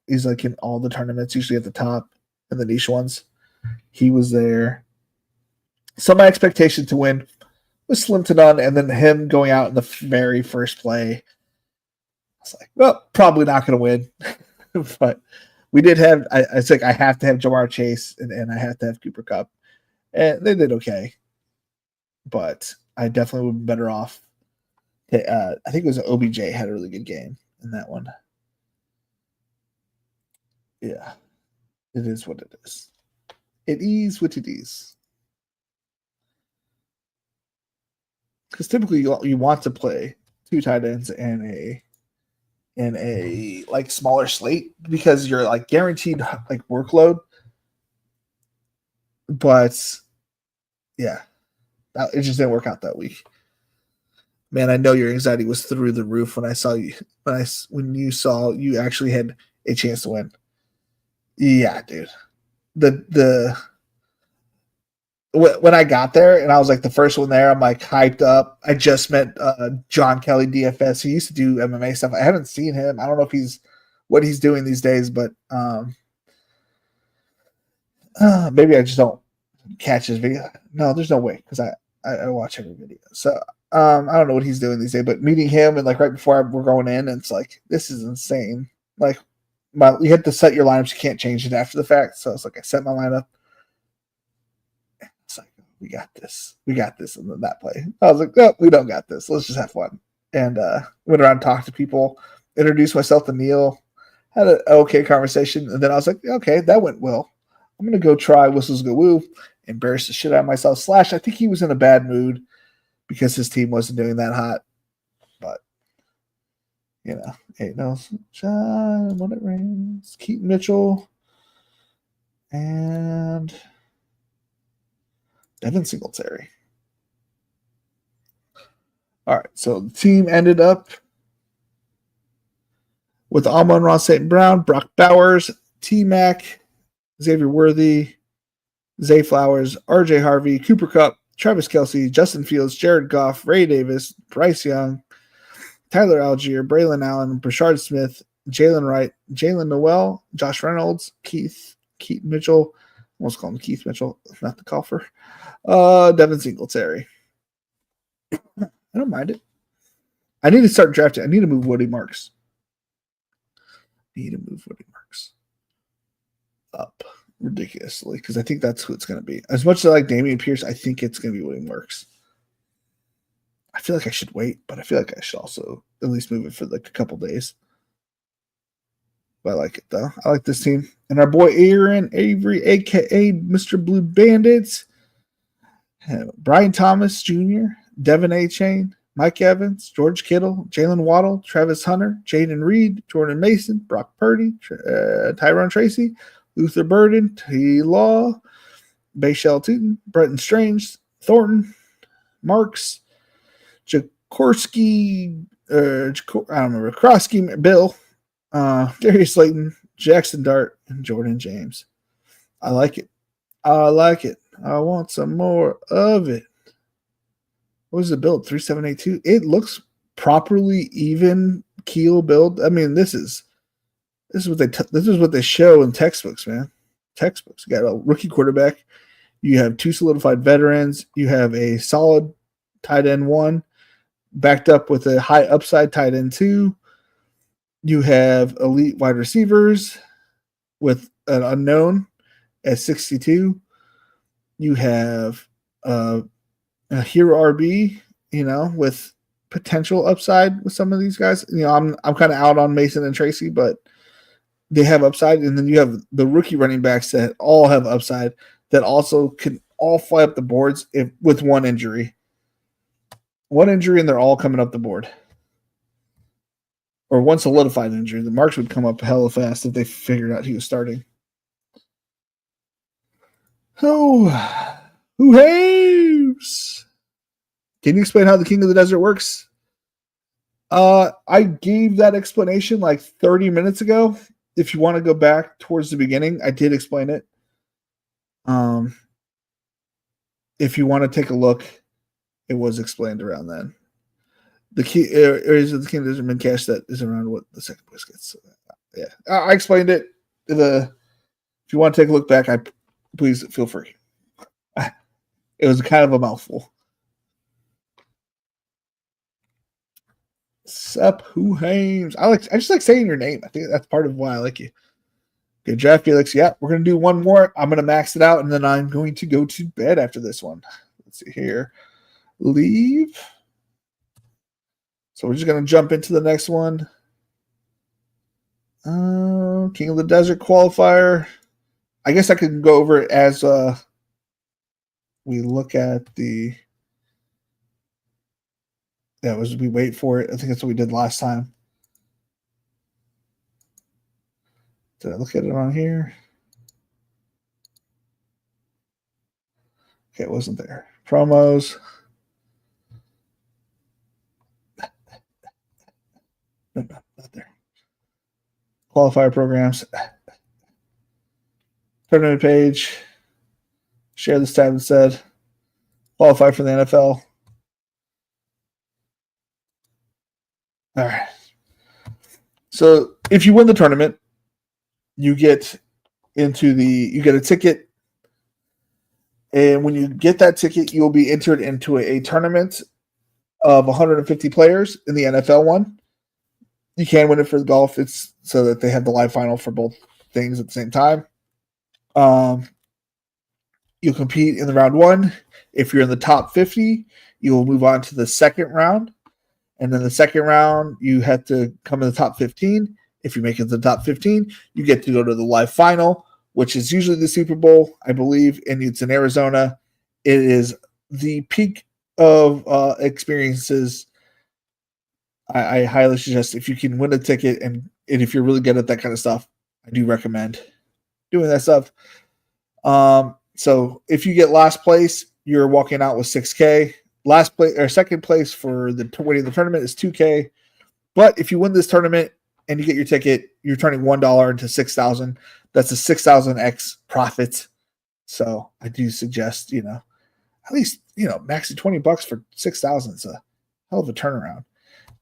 he's like in all the tournaments, usually at the top and the niche ones. He was there. So my expectation to win was slim to none, and then him going out in the very first play, I was like, well, probably not going to win. But we did have, I think I have to have Jamar Chase and I have to have Cooper Kupp. And they did okay. But I definitely would be better off. I think it was OBJ had a really good game in that one. Yeah. It is what it is. It is what it is. Because typically you want to play 2 tight ends in a like smaller slate because you're like guaranteed like workload. But yeah, it just didn't work out that week. Man, I know your anxiety was through the roof when I saw you when you saw you actually had a chance to win. Yeah, dude. When I got there and I was like the first one there, I'm like hyped up. I just met John Kelly DFS. He used to do MMA stuff. I haven't seen him. I don't know if what he's doing these days, but maybe I just don't catch his video. No, there's no way because I watch every video. So I don't know what he's doing these days, but meeting him and like right before we're going in, and it's like this is insane. Like you had to set your lineups. You can't change it after the fact. So it's like I set my lineup. It's like we got this, and then that play. I was like, no, we don't got this. Let's just have fun. And went around, talked to people, introduced myself to Neil, had an okay conversation, and then I was like, okay, that went well. I'm going to go try Whistles Go Woo, embarrass the shit out of myself. Slash, I think he was in a bad mood because his team wasn't doing that hot. But, ain't no sunshine when it rains. Keaton Mitchell and Devin Singletary. All right, so the team ended up with Amon-Ra St. Brown, Brock Bowers, T-Mac, Xavier Worthy, Zay Flowers, RJ Harvey, Cooper Kupp, Travis Kelce, Justin Fields, Jared Goff, Ray Davis, Bryce Young, Tyler Algier, Braylon Allen, Brashard Smith, Jalen Wright, Jalen Noel, Josh Reynolds, Keith Mitchell, almost call him Keith Mitchell, not the golfer, Devin Singletary. I don't mind it. I need to start drafting. I need to move Woody Marks. Up ridiculously because I think that's who it's going to be. As much as I like Damian Pierce, I think it's going to be Woody Marks. I feel like I should wait, but I feel like I should also at least move it for like a couple days. But I like it though. I like this team. And our boy Aaron Avery, aka Mr. Blue Bandits, Brian Thomas Jr., Devin A. Chain, Mike Evans, George Kittle, Jalen Waddle, Travis Hunter, Jaden Reed, Jordan Mason, Brock Purdy, Tyrone Tracy, Luther Burden, T. Law, Bayshell Tootin, Bretton Strange, Thornton, Marks, Jakorski, I don't remember, Krosky, Bill, Darius Slayton, Jackson Dart, and Jordan James. I like it. I want some more of it. What was the build? 3782. It looks properly even keel build. I mean, this is what they show in textbooks, man. Textbooks. You got a rookie quarterback. You have two solidified veterans. You have a solid tight end 1, backed up with a high upside tight end 2. You have elite wide receivers with an unknown at 62. You have a hero RB, with potential upside with some of these guys. I'm kind of out on Mason and Tracy, but they have upside. And then you have the rookie running backs that all have upside that also can all fly up the boards with one injury. One injury and they're all coming up the board. Or one solidified injury. The marks would come up hella fast if they figured out he was starting. Oh, who haves? Can you explain how the King of the Desert works? I gave that explanation like 30 minutes ago. If you want to go back towards the beginning, I did explain it. If you want to take a look, it was explained around then. The key areas of the King of the Desert mid-cache that is around what the second place gets. So, yeah, I explained it. If you want to take a look back, please feel free. It was kind of a mouthful. Sup, who hames? I just like saying your name. I think that's part of why I like you. Okay, Draft Felix. Yeah, we're gonna do one more. I'm gonna max it out, and then I'm going to go to bed after this one. Let's see here. Leave. So we're just gonna jump into the next one. King of the Desert qualifier. I guess I could go over it as we look at the. Yeah, we wait for it. I think that's what we did last time. Did I look at it on here? Okay, it wasn't there. Promos. No, not there. Qualifier programs. Tournament page. Share this tab instead. Qualify for the NFL. All right. So if you win the tournament, you get a ticket. And when you get that ticket, you'll be entered into a tournament of 150 players in the NFL one. You can win it for the golf. It's so that they have the live final for both things at the same time. You'll compete in the round 1. If you're in the top 50, you will move on to the second round. And then the second round, you have to come in the top 15. If you make it to the top 15, you get to go to the live final, which is usually the Super Bowl, I believe, and it's in Arizona. It is the peak of experiences. I highly suggest if you can win a ticket and if you're really good at that kind of stuff, I do recommend doing that stuff. So if you get last place, you're walking out with $6K. Last place or second place for the winning the tournament is $2K. But if you win this tournament and you get your ticket, you're turning $1 into 6,000. That's a 6,000x profit. So I do suggest, at least, maxing $20 for 6,000 is a hell of a turnaround.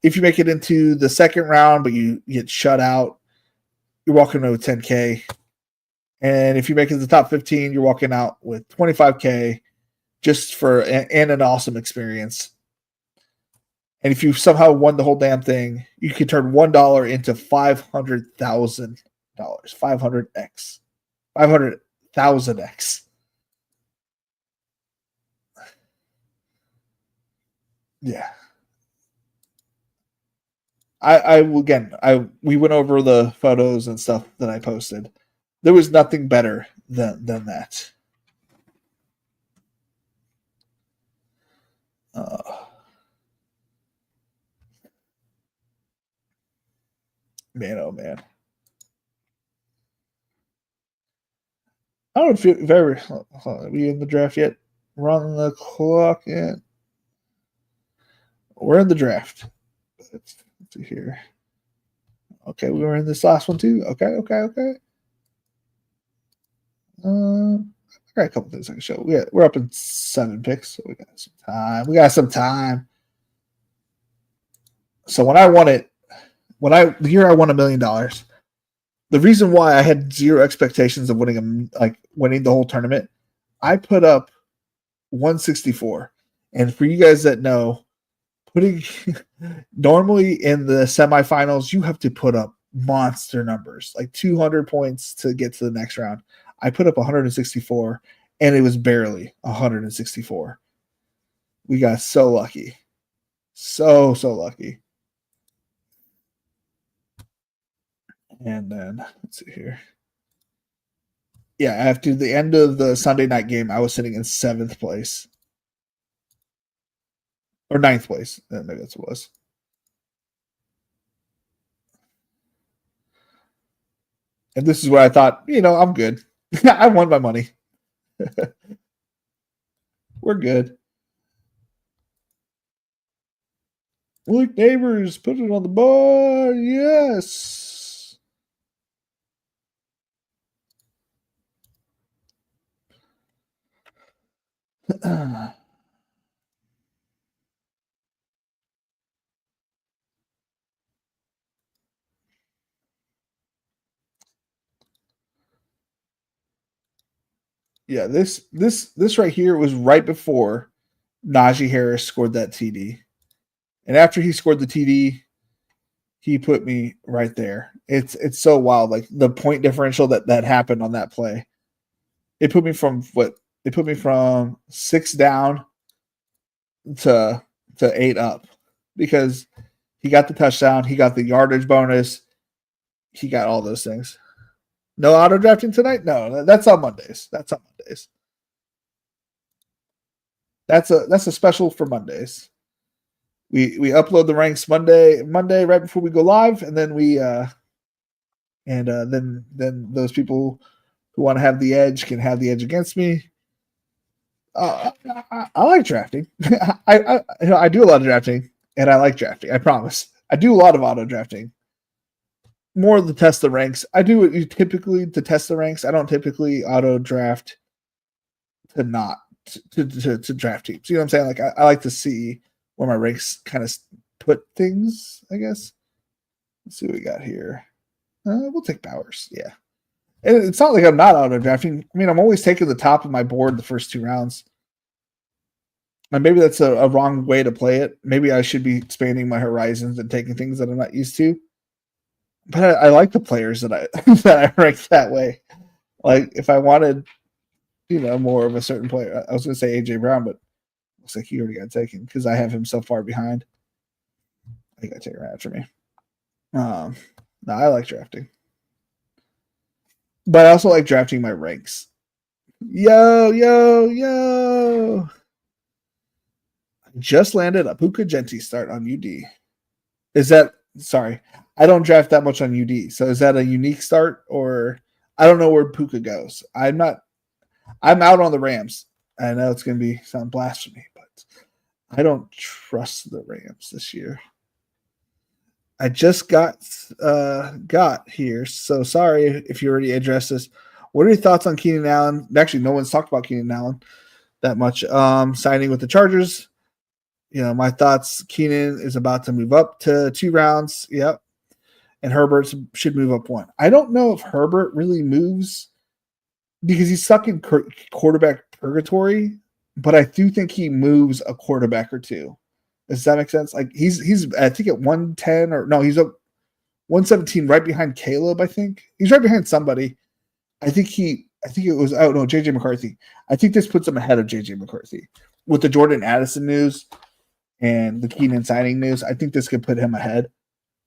If you make it into the second round, but you get shut out, you're walking away with 10K. And if you make it to the top 15, you're walking out with 25K just for and an awesome experience. And if you somehow won the whole damn thing, you can turn $1 into $500,000. 500x. 500,000x. Yeah. We went over the photos and stuff that I posted. There was nothing better than that. Man, oh man. I don't feel very. Are we in the draft yet? We're on the clock yet. We're in the draft. Let's see here. Okay, we were in this last one too. Okay. I got a couple things I can show. We're up in 7 picks, so we got some time. So when I won it, the year I won $1 million, the reason why I had zero expectations of winning the whole tournament, I put up 164. And for you guys that know, normally in the semifinals, you have to put up monster numbers, like 200 points to get to the next round. I put up 164, and it was barely 164. We got so lucky. So lucky. And then, let's see here. Yeah, after the end of the Sunday night game, I was sitting in 7th place. Or 9th place. Maybe that's what it was. And this is where I thought, I'm good. I won my money. We're good. Look, neighbors, put it on the board. Yes. Yeah, this right here was right before Najee Harris scored that TD. And after he scored the TD, he put me right there. It's so wild. Like the point differential that happened on that play. It put me from 6 down to 8 up because he got the touchdown, he got the yardage bonus, he got all those things. No auto drafting tonight? No, that's on Mondays. That's a special for Mondays. We upload the ranks Monday right before we go live, and then then those people who want to have the edge can have the edge against me. I like drafting. I do a lot of drafting, and I like drafting. I promise. I do a lot of auto drafting. More to test the ranks. I do it typically to test the ranks. I don't typically auto draft to not to draft teams. You know what I'm saying? Like I like to see where my ranks kind of put things, I guess. Let's see what we got here. We'll take Bowers. Yeah. And it's not like I'm not auto drafting. I mean, I'm always taking the top of my board the first 2 rounds. And maybe that's a wrong way to play it. Maybe I should be expanding my horizons and taking things that I'm not used to. But I like the players that I rank that way. Like if I wanted, more of a certain player, I was going to say AJ Brown, but looks like he already got taken because I have him so far behind. I got taken right after me. No, I like drafting. But I also like drafting my ranks. Yo. Just landed a Puka Genti start on UD. Is that sorry? I don't draft that much on UD. So is that a unique start or I don't know where Puka goes. I'm out on the Rams. I know it's gonna be sound blasphemy, but I don't trust the Rams this year. I just got here, so sorry if you already addressed this. What are your thoughts on Keenan Allen? Actually, no one's talked about Keenan Allen that much. Signing with the Chargers. My thoughts. Keenan is about to move up to 2 rounds. Yep, and Herbert should move up 1. I don't know if Herbert really moves because he's stuck in quarterback purgatory, but I do think he moves a quarterback or 2. Does that make sense? Like he's I think at 110 or no, he's up 117 right behind Caleb, I think. He's right behind somebody. I think it was JJ McCarthy. I think this puts him ahead of JJ McCarthy. With the Jordan Addison news and the Keenan signing news, I think this could put him ahead.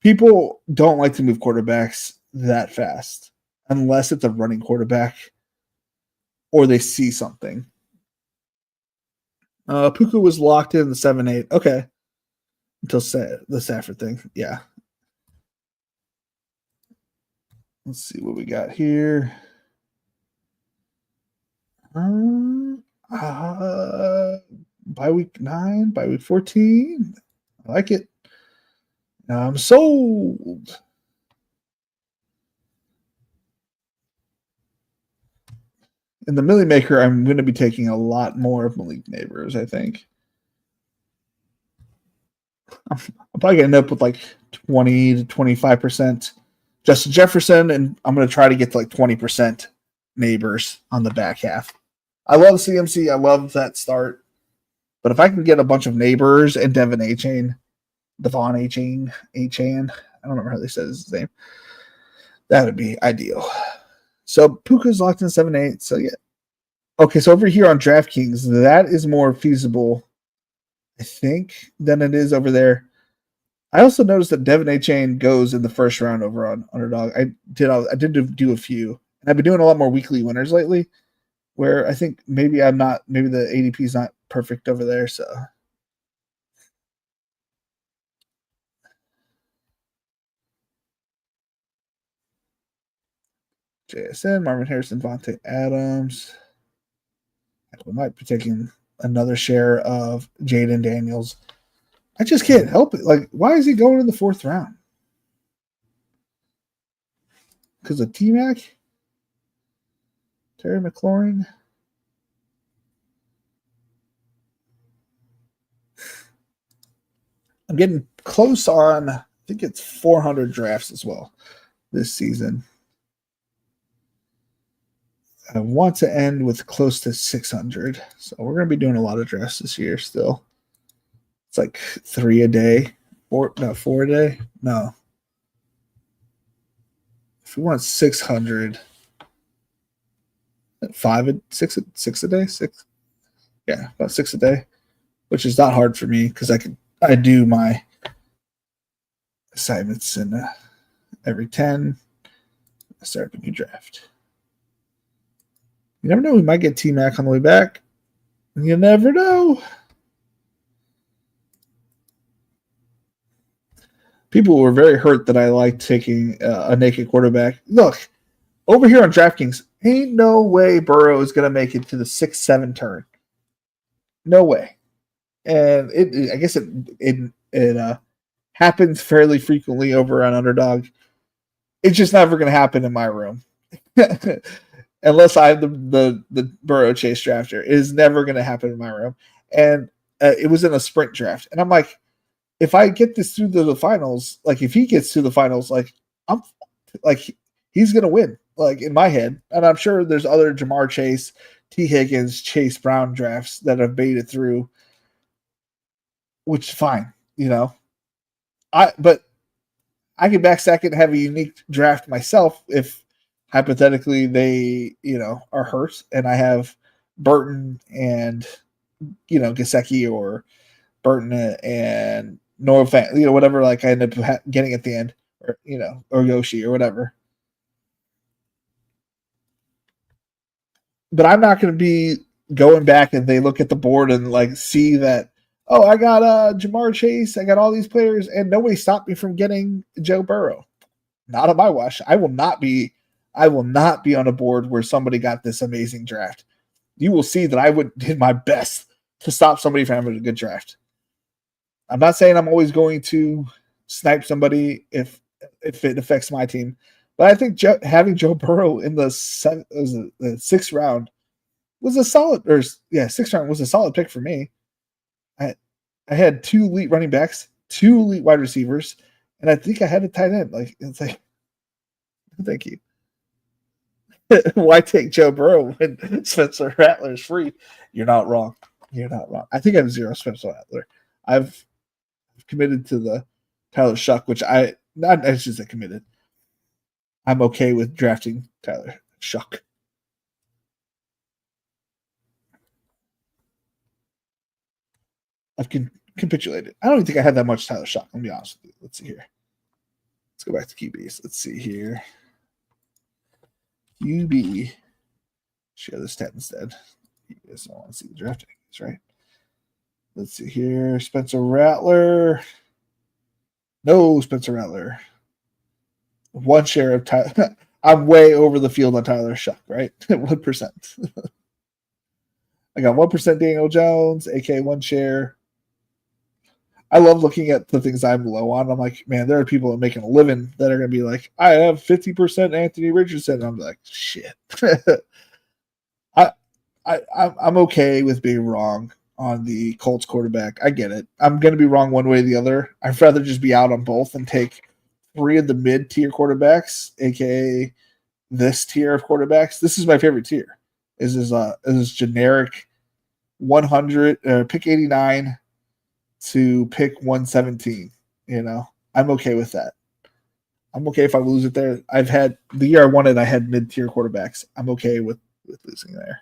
People don't like to move quarterbacks that fast unless it's a running quarterback or they see something. Puka was locked in the 7-8. Okay. Until the Stafford thing. Yeah. Let's see what we got here. By week 9, by week 14. I like it. I'm sold. In the Millie Maker, I'm going to be taking a lot more of Malik Neighbors, I think. I'm probably going to end up with like 20 to 25% Justin Jefferson, and I'm going to try to get to like 20% Neighbors on the back half. I love CMC. I love that start. But if I can get a bunch of Neighbors and Devon A-Chain, I don't remember how they said his name. That would be ideal. So Puka's locked in 7-8. So yeah. Okay, so over here on DraftKings, that is more feasible, I think, than it is over there. I also noticed that Devon A-Chain goes in the first round over on Underdog. I did do a few, and I've been doing a lot more weekly winners lately, where I think maybe the ADP is not perfect over there. So JSN, Marvin Harrison, Vontae Adams. We might be taking another share of Jaden Daniels. I just can't help it. Like, why is he going in the 4th round? Because of T-Mac? Terry McLaurin? I'm getting close on, I think it's 400 drafts as well this season. I want to end with close to 600. So we're going to be doing a lot of drafts this year still. It's like 3 a day. 4 a day. No. If we want 600, 6 a day? 6. Yeah, about 6 a day, which is not hard for me because I do my assignments in every 10. I start a new draft. You never know. We might get T-Mac on the way back. You never know. People were very hurt that I liked taking a naked quarterback. Look, over here on DraftKings, ain't no way Burrow is going to make it to the 6-7 turn. No way. And I guess it happens fairly frequently over on Underdog. It's just never going to happen in my room. Unless I'm the Burrow Chase drafter. It is never going to happen in my room. And it was in a sprint draft. And I'm like, if I get this through the finals, like if he gets to the finals, like he's going to win, like in my head. And I'm sure there's other Jamar Chase, T. Higgins, Chase Brown drafts that have made it through, which is fine, but I can backstack it and have a unique draft myself if hypothetically they, are hurt and I have Burton and, Gesicki or Burton and Noah Fant, whatever, like I end up getting at the end or, or Yoshi or whatever. but I'm not going to be going back and they look at the board and like see that, oh, I got Jamar Chase, I got all these players, and nobody stopped me from getting Joe Burrow. Not on my watch. I will not be on a board where somebody got this amazing draft. You will see that I did my best to stop somebody from having a good draft. I'm not saying I'm always going to snipe somebody if it affects my team, but I think having Joe Burrow in the sixth round was a solid, sixth round was a solid pick for me. I had 2 elite running backs, 2 elite wide receivers, and I think I had a tight end. Like, it's like, thank you. Why take Joe Burrow when Spencer Rattler is free? You're not wrong. You're not wrong. I think I have 0 Spencer Rattler. I've committed to the Tyler Shuck, which I should say committed. I'm okay with drafting Tyler Shuck. I've capitulated. I don't even think I had that much Tyler Shuck. Let me be honest with you. Let's see here. Let's go back to QBs. Let's see here. QB. Share this tab instead. You guys don't want to see the drafting, right? Let's see here. Spencer Rattler. No, Spencer Rattler. 1 share of Tyler. I'm way over the field on Tyler Shuck, right? 1%. I got 1% Daniel Jones, aka 1 share. I love looking at the things I'm low on. I'm like, man, there are people that are making a living that are going to be like, I have 50% Anthony Richardson. And I'm like, shit. I'm okay with being wrong on the Colts quarterback. I get it. I'm going to be wrong one way or the other. I'd rather just be out on both and take 3 of the mid-tier quarterbacks, aka this tier of quarterbacks. This is my favorite tier. Is this generic 100 pick 89 to pick 117. You know, I'm okay with that. I'm okay if I lose it there. I've had the year I won it, I had mid-tier quarterbacks. I'm okay with losing there.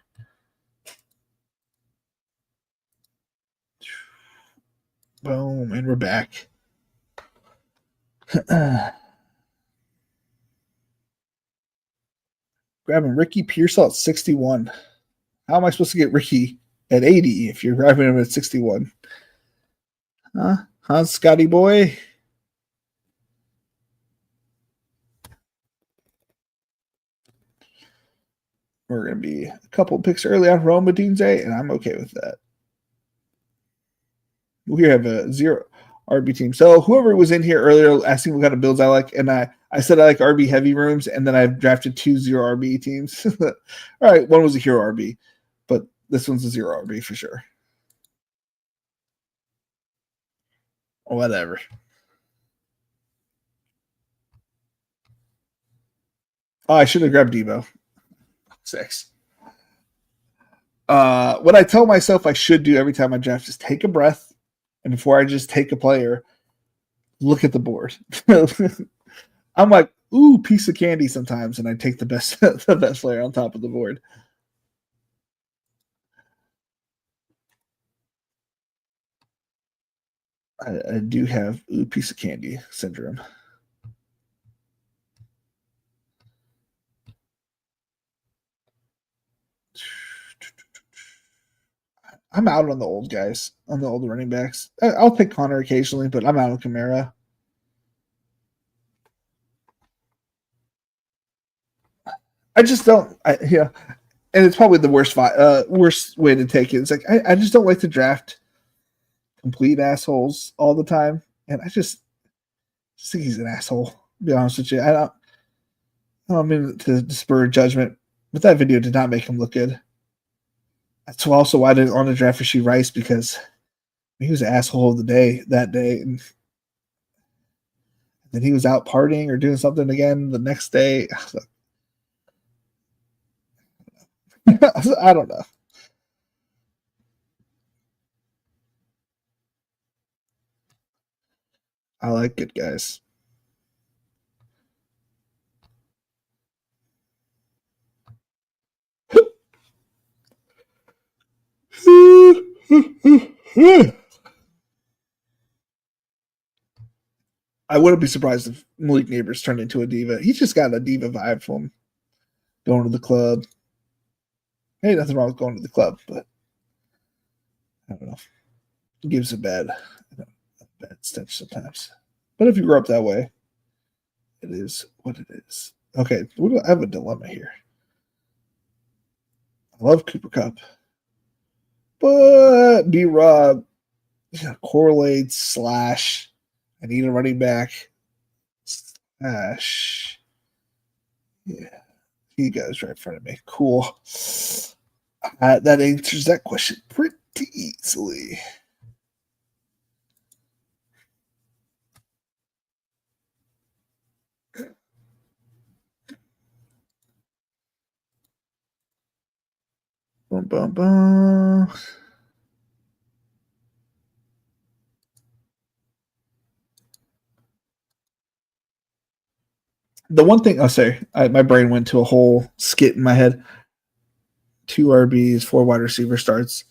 Boom, and we're back. Grabbing Ricky Pearsall at 61. How am I supposed to get Ricky at 80 if you're grabbing him at 61? Huh, Scotty boy? We're going to be a couple picks early on Rome Odunze, and I'm okay with that. We have a 0 RB team. So whoever was in here earlier asking what kind of builds I like, and I said I like RB heavy rooms, and then I've drafted 2 0 RB teams. All right, one was a hero RB, but this one's a 0 RB for sure. Whatever. Oh, I should have grabbed Debo. 6. What I tell myself I should do every time I draft is take a breath, and before I just take a player, look at the board. I'm like, ooh, piece of candy sometimes, and I take the best player on top of the board. I do have ooh, piece of candy syndrome. I'm out on the old guys, on the old running backs. I'll pick Connor occasionally, but I'm out on Kamara. I just don't. And it's probably the worst way to take it. It's like I just don't like to draft complete assholes all the time, and I just think he's an asshole. To be honest with you, I don't mean to spur judgment, but that video did not make him look good. That's also why I didn't want to draft Rashee Rice, because he was an asshole of the day that day, and then he was out partying or doing something again the next day. I don't know. I like good guys. I wouldn't be surprised if Malik Neighbors turned into a diva. He's just got a diva vibe from him. Going to the club. Hey, nothing wrong with going to the club, but I don't know. It gives a bad stench sometimes. But if you grew up that way, it is what it is. Okay, I have a dilemma here. I love Cooper Cup, but B-Rob correlates slash I need a running back slash yeah, he goes right in front of me. Cool. That answers that question pretty easily. Boom, boom, boom. The one thing I'll say, my brain went to a whole skit in my head. 2 RBs, 4 wide receiver starts.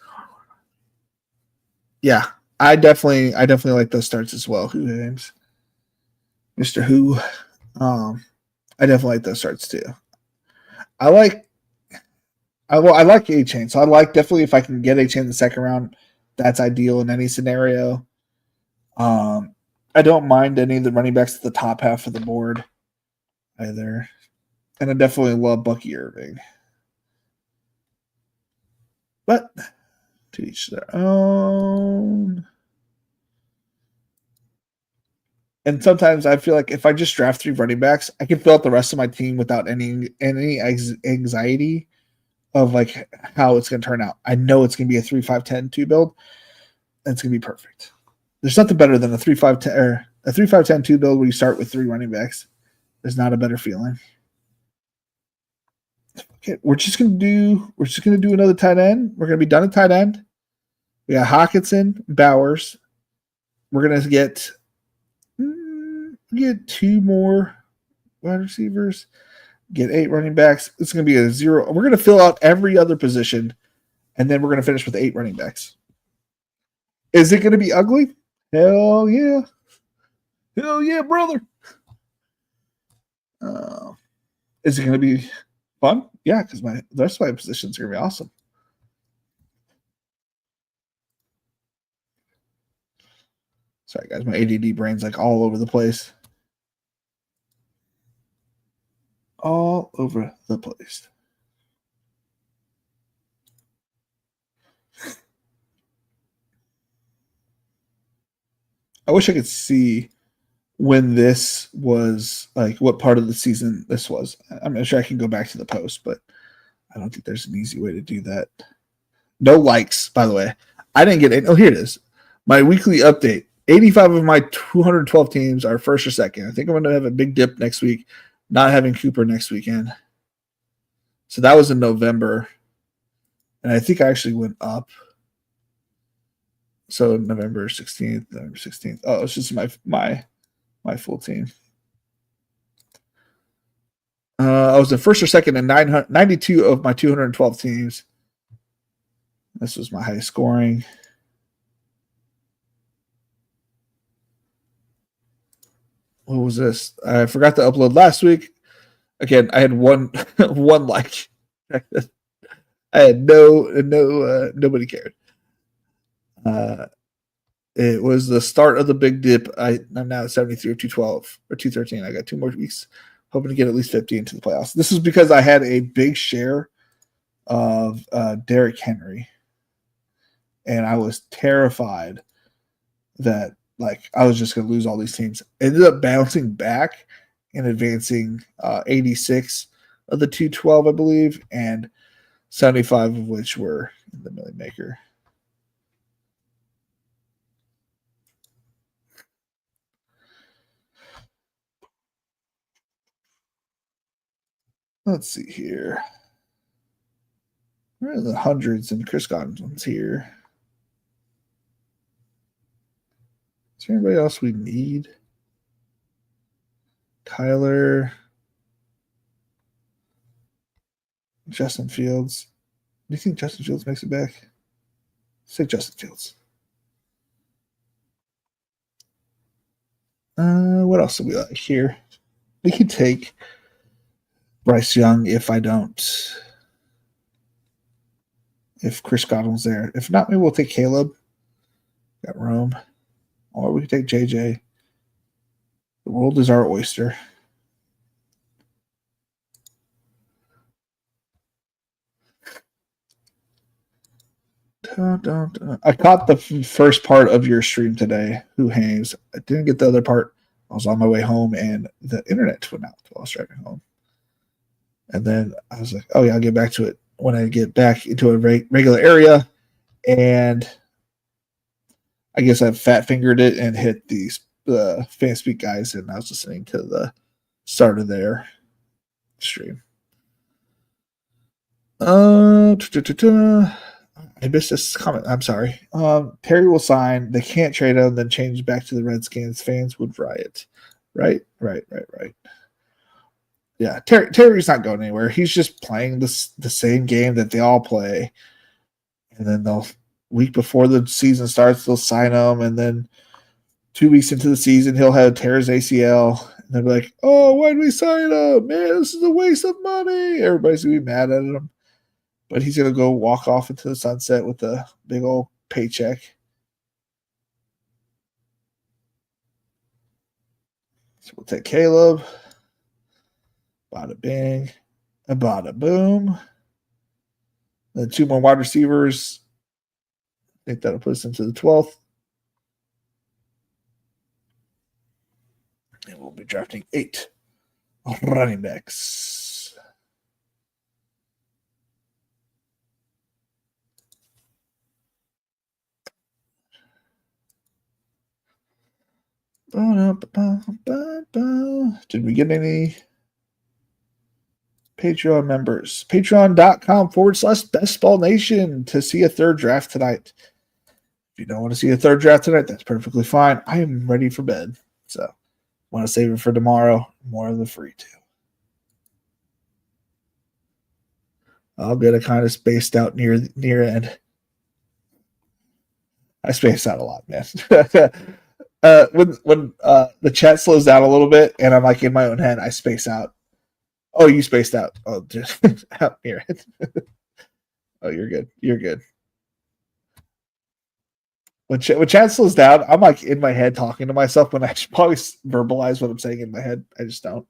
Yeah, I definitely like those starts as well. Who names? Mr. Who. I definitely like those starts too. I like A-Chain. So I like definitely if I can get A-Chain in the second round, that's ideal in any scenario. I don't mind any of the running backs at the top half of the board either. And I definitely love Bucky Irving. But to each their own. And sometimes I feel like if I just draft 3 running backs, I can fill out the rest of my team without any anxiety of like how it's going to turn out. I know it's going to be a 3-5-10-2 build, and it's going to be perfect. There's nothing better than a 3-5-10 or a 3-5-10-2 build where you start with 3 running backs. There's not a better feeling. Okay, we're just gonna do another tight end. We're gonna be done at tight end. We got Hawkinson, Bowers. We're gonna get 2 more wide receivers. Get 8 running backs. It's gonna be a 0. We're gonna fill out every other position, and then we're gonna finish with 8 running backs. Is it gonna be ugly? Hell yeah! Hell yeah, brother! Is it gonna be fun? Yeah, because the rest of my positions are gonna be awesome. Sorry, guys, my ADD brain's like all over the place. All over the place. I wish I could see when this was like what part of the season this was. I'm not sure I can go back to the post, but I don't think there's an easy way to do that. No likes, by the way. I didn't get it. Oh, here it is. My weekly update. 85 of my 212 teams are first or second. I think I'm going to have a big dip next week, not having Cooper next weekend. So that was in November. And I think I actually went up. So November 16th, November 16th. Oh, it's just my full team. I was in first or second in 92 of my 212 teams. This was my high scoring. What was this? I forgot to upload last week. Again, I had one like. I had nobody cared. It was the start of the big dip. I'm now at 73 or 212 or 213. I got 2 more weeks, hoping to get at least 50 into the playoffs. This is because I had a big share of Derrick Henry, and I was terrified that like I was just going to lose all these teams. Ended up bouncing back and advancing 86 of the 212, I believe, and 75 of which were in the Million Maker. Let's see here. Where are the hundreds and Chris Godwin's here? Is there anybody else we need? Tyler, Justin Fields. Do you think Justin Fields makes it back? Say Justin Fields. What else do we like here? We could take Bryce Young if I don't. if Chris Godwin's there. If not, maybe we'll take Caleb. Got Rome. Or we can take JJ. The world is our oyster. I caught the first part of your stream today, Who Hangs. I didn't get the other part. I was on my way home and the internet went out while I was driving home. And then I was like, oh, yeah, I'll get back to it when I get back into a regular area. And I guess I fat fingered it and hit these fan speak guys, and I was listening to the start of their stream. I missed this comment. I'm sorry. Terry will sign. They can't trade him, then change back to the Redskins. Fans would riot. Right. Yeah, Terry's not going anywhere. He's just playing the same game that they all play. And then they'll week before the season starts, they'll sign him, and then 2 weeks into the season, he'll have tear his ACL, and they'll be like, "Oh, why did we sign him? Man, this is a waste of money." Everybody's gonna be mad at him, but he's gonna go walk off into the sunset with a big old paycheck. So we'll take Caleb. Bada bing, a bada boom. Then 2 more wide receivers. I think that'll put us into the 12th. And we'll be drafting 8 running backs. Did we get any Patreon members? Patreon.com/bestballnation to see a third draft tonight. If you don't want to see a third draft tonight, that's perfectly fine. I am ready for bed. So want to save it for tomorrow. More of the free too. I'll get a kind of spaced out near end. I spaced out a lot, man. When the chat slows down a little bit and I'm like in my own head, I space out. Oh, you spaced out. Oh, just out near it. Oh, you're good. You're good. When chat slows down, I'm like in my head talking to myself when I should probably verbalize what I'm saying in my head. I just don't.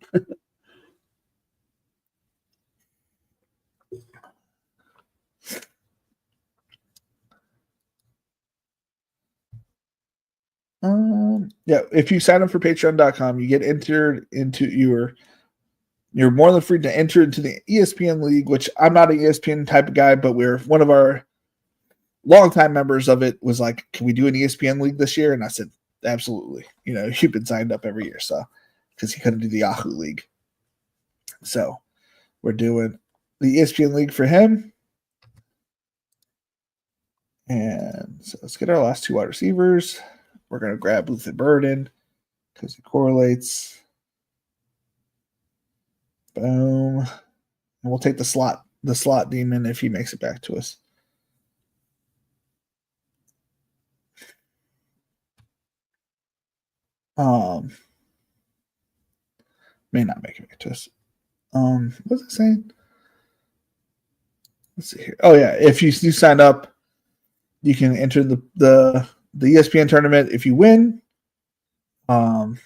Yeah, if you sign up for patreon.com, you get entered into you're more than free to enter into the ESPN League, which I'm not an ESPN type of guy, but we're one of our longtime members of it was like, can we do an ESPN League this year? And I said, absolutely. You know, you've been signed up every year, so because he couldn't do the Yahoo League. So we're doing the ESPN League for him. And so let's get our last 2 wide receivers. We're going to grab Luther Burden because he correlates. Boom. And we'll take the slot demon if he makes it back to us. May not make it back to us. What's it saying? Let's see here. Oh yeah, if you sign up, you can enter the ESPN tournament. If you win, you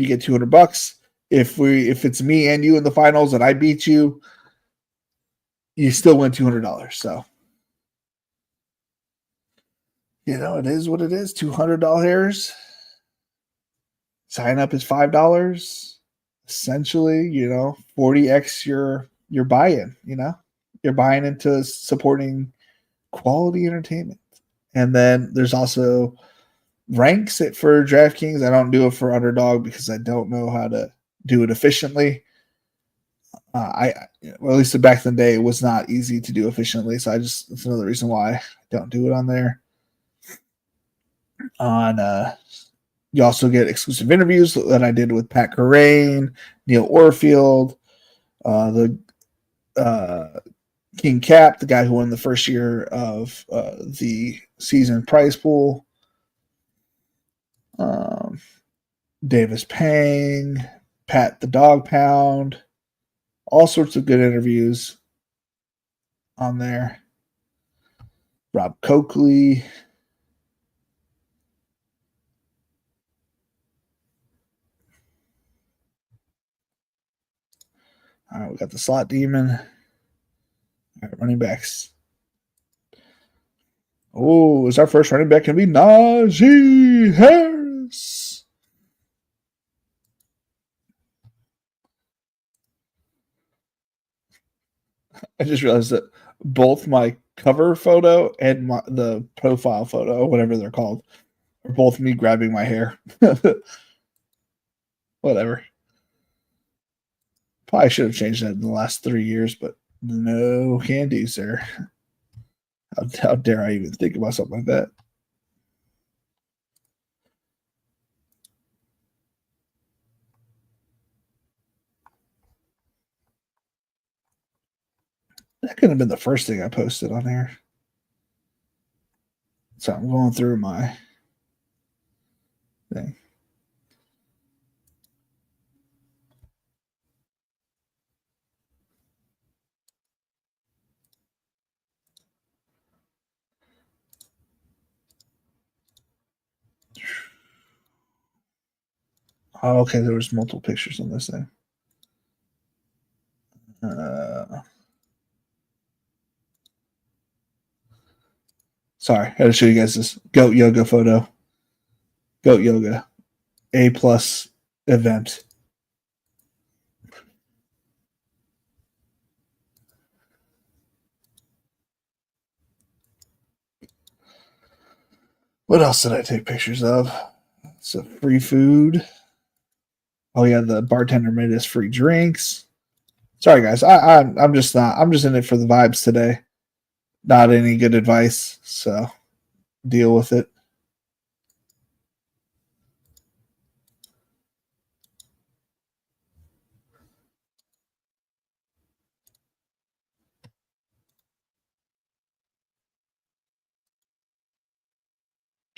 get $200. If it's me and you in the finals and I beat you, you still win $200. So, you know, it is what it is. $200. Sign up is $5. Essentially, you know, 40x your buy-in. You know, you're buying into supporting quality entertainment. And then there's also ranks it for DraftKings. I don't do it for Underdog because I don't know how to do it efficiently. Well, at least back in the day, it was not easy to do efficiently. So it's another reason why I don't do it on there. You also get exclusive interviews that I did with Pat Carrain, Neil Orfield, the King Cap, the guy who won the first year of the season prize pool. Davis Pang, Pat the Dog Pound, all sorts of good interviews. on there. Rob Coakley. All right, we got the slot demon. All right, running backs. Oh, is our first running back going to be Najee Harris? I just realized that both my cover photo and the profile photo, whatever they're called, are both me grabbing my hair. Whatever. Probably should have changed that in the last 3 years, but no can do, sir. How dare I even think about something like that? That could have been the first thing I posted on there. So I'm going through my thing. Oh, okay, there was multiple pictures on this thing. Sorry, I had to show you guys this goat yoga photo. Goat yoga, A+ event. What else did I take pictures of? So free food. Oh yeah, the bartender made us free drinks. Sorry guys, I'm just not. I'm just in it for the vibes today. Not any good advice, so deal with it.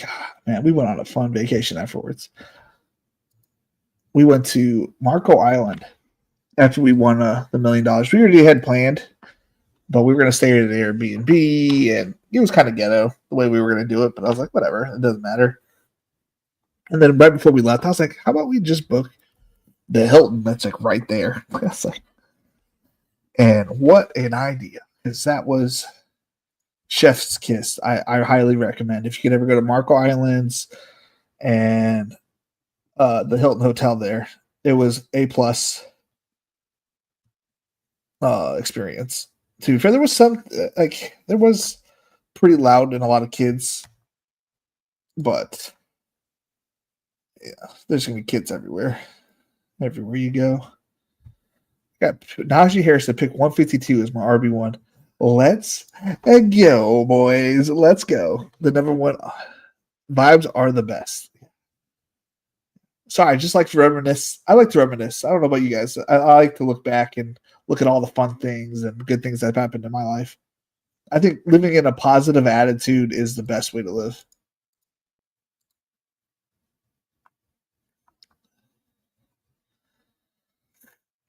God, man, we went on a fun vacation afterwards. We went to Marco Island after we won the $1 million. We already had planned, but we were going to stay at an Airbnb, and it was kind of ghetto the way we were going to do it. But I was like, whatever, it doesn't matter. And then right before we left, I was like, how about we just book the Hilton that's like right there? I was like, and what an idea, because that was chef's kiss. I highly recommend if you could ever go to Marco Islands and the Hilton Hotel there. It was A+ experience. To be fair, there was some there was pretty loud and a lot of kids, but yeah, there's gonna be kids everywhere you go. Got Najee Harris to pick 152 as my RB1. Let's go, boys. Let's go. The number one vibes are the best. Sorry, I just like to reminisce. I like to reminisce. I don't know about you guys. I like to look back and look at all the fun things and good things that have happened in my life. I think living in a positive attitude is the best way to live.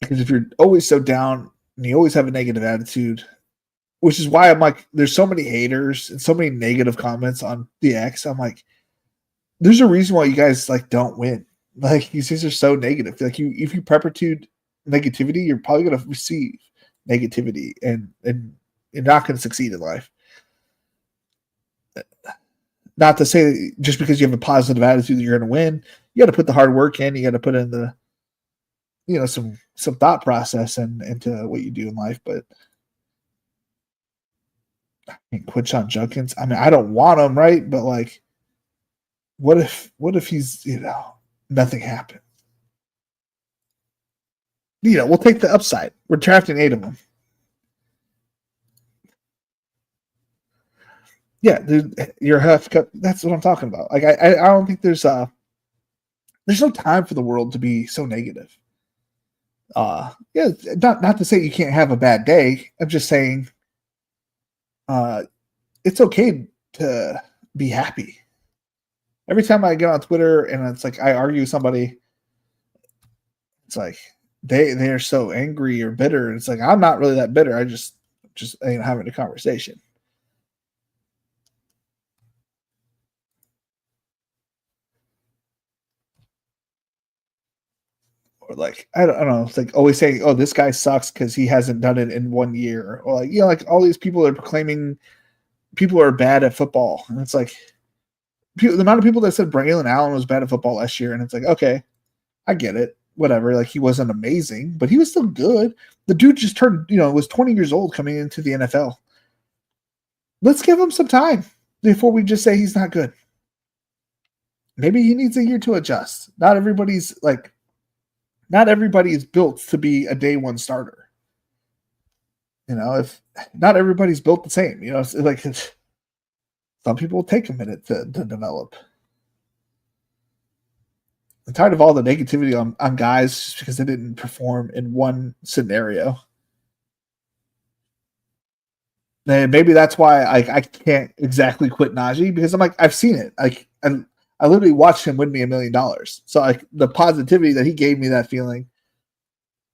Because if you're always so down and you always have a negative attitude, which is why I'm like, there's so many haters and so many negative comments on the X. I'm like, there's a reason why you guys like don't win. Like these things are so negative. Like if you perpetuate negativity, you're probably going to receive negativity, and you're not going to succeed in life. Not to say that just because you have a positive attitude that you're going to win. You got to put the hard work in. You got to put in the some thought process and into what you do in life. But I mean, Quinshon Judkins, I mean, I don't want him, right? But like, what if he's nothing happened? We'll take the upside. We're drafting 8 of them. Yeah, dude, you're half cut. That's what I'm talking about. Like, I don't think there's no time for the world to be so negative. Yeah, not to say you can't have a bad day. I'm just saying, it's okay to be happy. Every time I get on Twitter and it's like I argue with somebody, it's like they're so angry or bitter. It's like I'm not really that bitter. I just just having a conversation. Or like I don't know, it's like always saying, "Oh, this guy sucks because he hasn't done it in 1 year," or like like all these people are proclaiming people are bad at football, and it's like the amount of people that said Braylon Allen was bad at football last year, and it's like, okay, I get it, whatever. Like he wasn't amazing, but he was still good. The dude just turned, was 20 years old coming into the NFL. Let's give him some time before we just say he's not good. Maybe he needs a year to adjust. Not everybody is built to be a day one starter. If not everybody's built the same, it's like some people take a minute to develop. I'm tired of all the negativity on guys just because they didn't perform in one scenario. And maybe that's why I can't exactly quit Najee, because I'm like, I've seen it. I literally watched him win me $1 million. So the positivity that he gave me that feeling,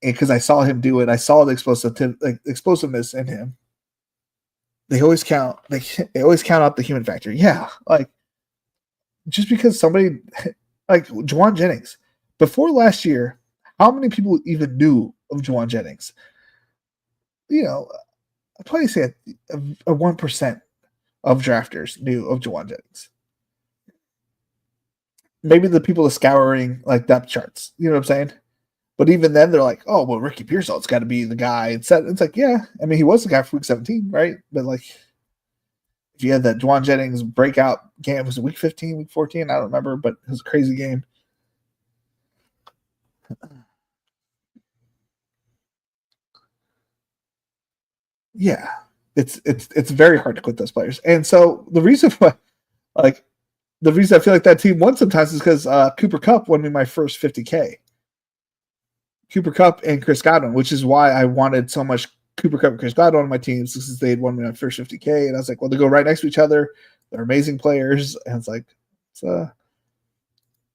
and because I saw him do it, I saw the explosiveness in him. They always count. They always count out the human factor. Yeah, just because somebody like Juwan Jennings before last year, how many people even knew of Juwan Jennings? I'd probably say a 1% of drafters knew of Juwan Jennings. Maybe the people are scouring like depth charts. You know what I'm saying? But even then, they're like, "Oh, well, Ricky Pearsall's got to be the guy." It's like, yeah, I mean, he was the guy for week 17, right? But like, if you had that Juwan Jennings breakout game, was it week 15, week 14? I don't remember, but it was a crazy game. Yeah, it's very hard to quit those players, and so the reason why, I feel like that team won sometimes is because Cooper Kupp won me my first 50K. Cooper Kupp and Chris Godwin, which is why I wanted so much Cooper Kupp and Chris Godwin on my teams, since they had won me my first 50K. And I was like, well, they go right next to each other. They're amazing players. And it's like, I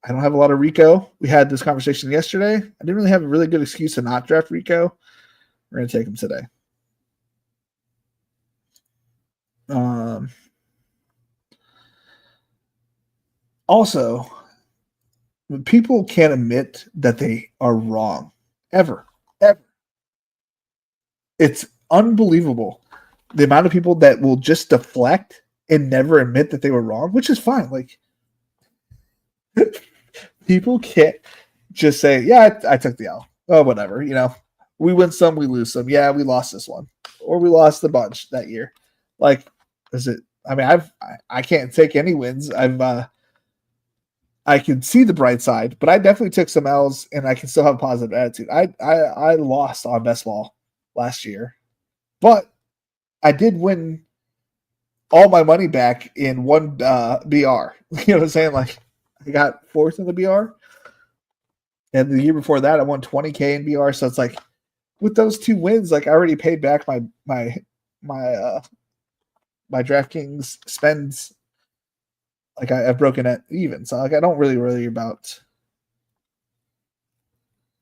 don't have a lot of Rico. We had this conversation yesterday. I didn't really have a really good excuse to not draft Rico. We're going to take him today. Also, people can't admit that they are wrong. Ever. It's unbelievable the amount of people that will just deflect and never admit that they were wrong, which is fine. Like, people can't just say, yeah, I took the L. Oh, whatever. We win some, we lose some. Yeah, we lost this one, or we lost a bunch that year. Like, is it? I mean, I can't take any wins. I can see the bright side, but I definitely took some L's, and I can still have a positive attitude. I lost on best ball last year, but I did win all my money back in one BR. You know what I'm saying? Like, I got fourth in the BR, and the year before that, I won 20K in BR. So it's like, with those two wins, like I already paid back my DraftKings spends. Like I've broken it even, so like I don't really worry about.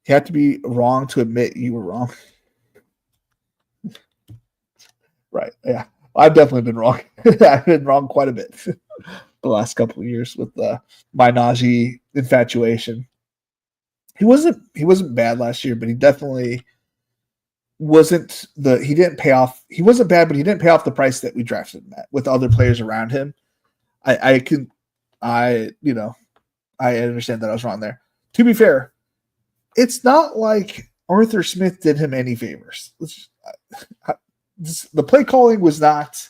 You have to be wrong to admit you were wrong. Right? Yeah, I've definitely been wrong. I've been wrong quite a bit the last couple of years with my Najee infatuation. He wasn't bad last year, but he definitely wasn't he didn't pay off. He wasn't bad, but he didn't pay off the price that we drafted him at with other players around him. I understand that I was wrong there. To be fair, it's not like Arthur Smith did him any favors. The play calling was not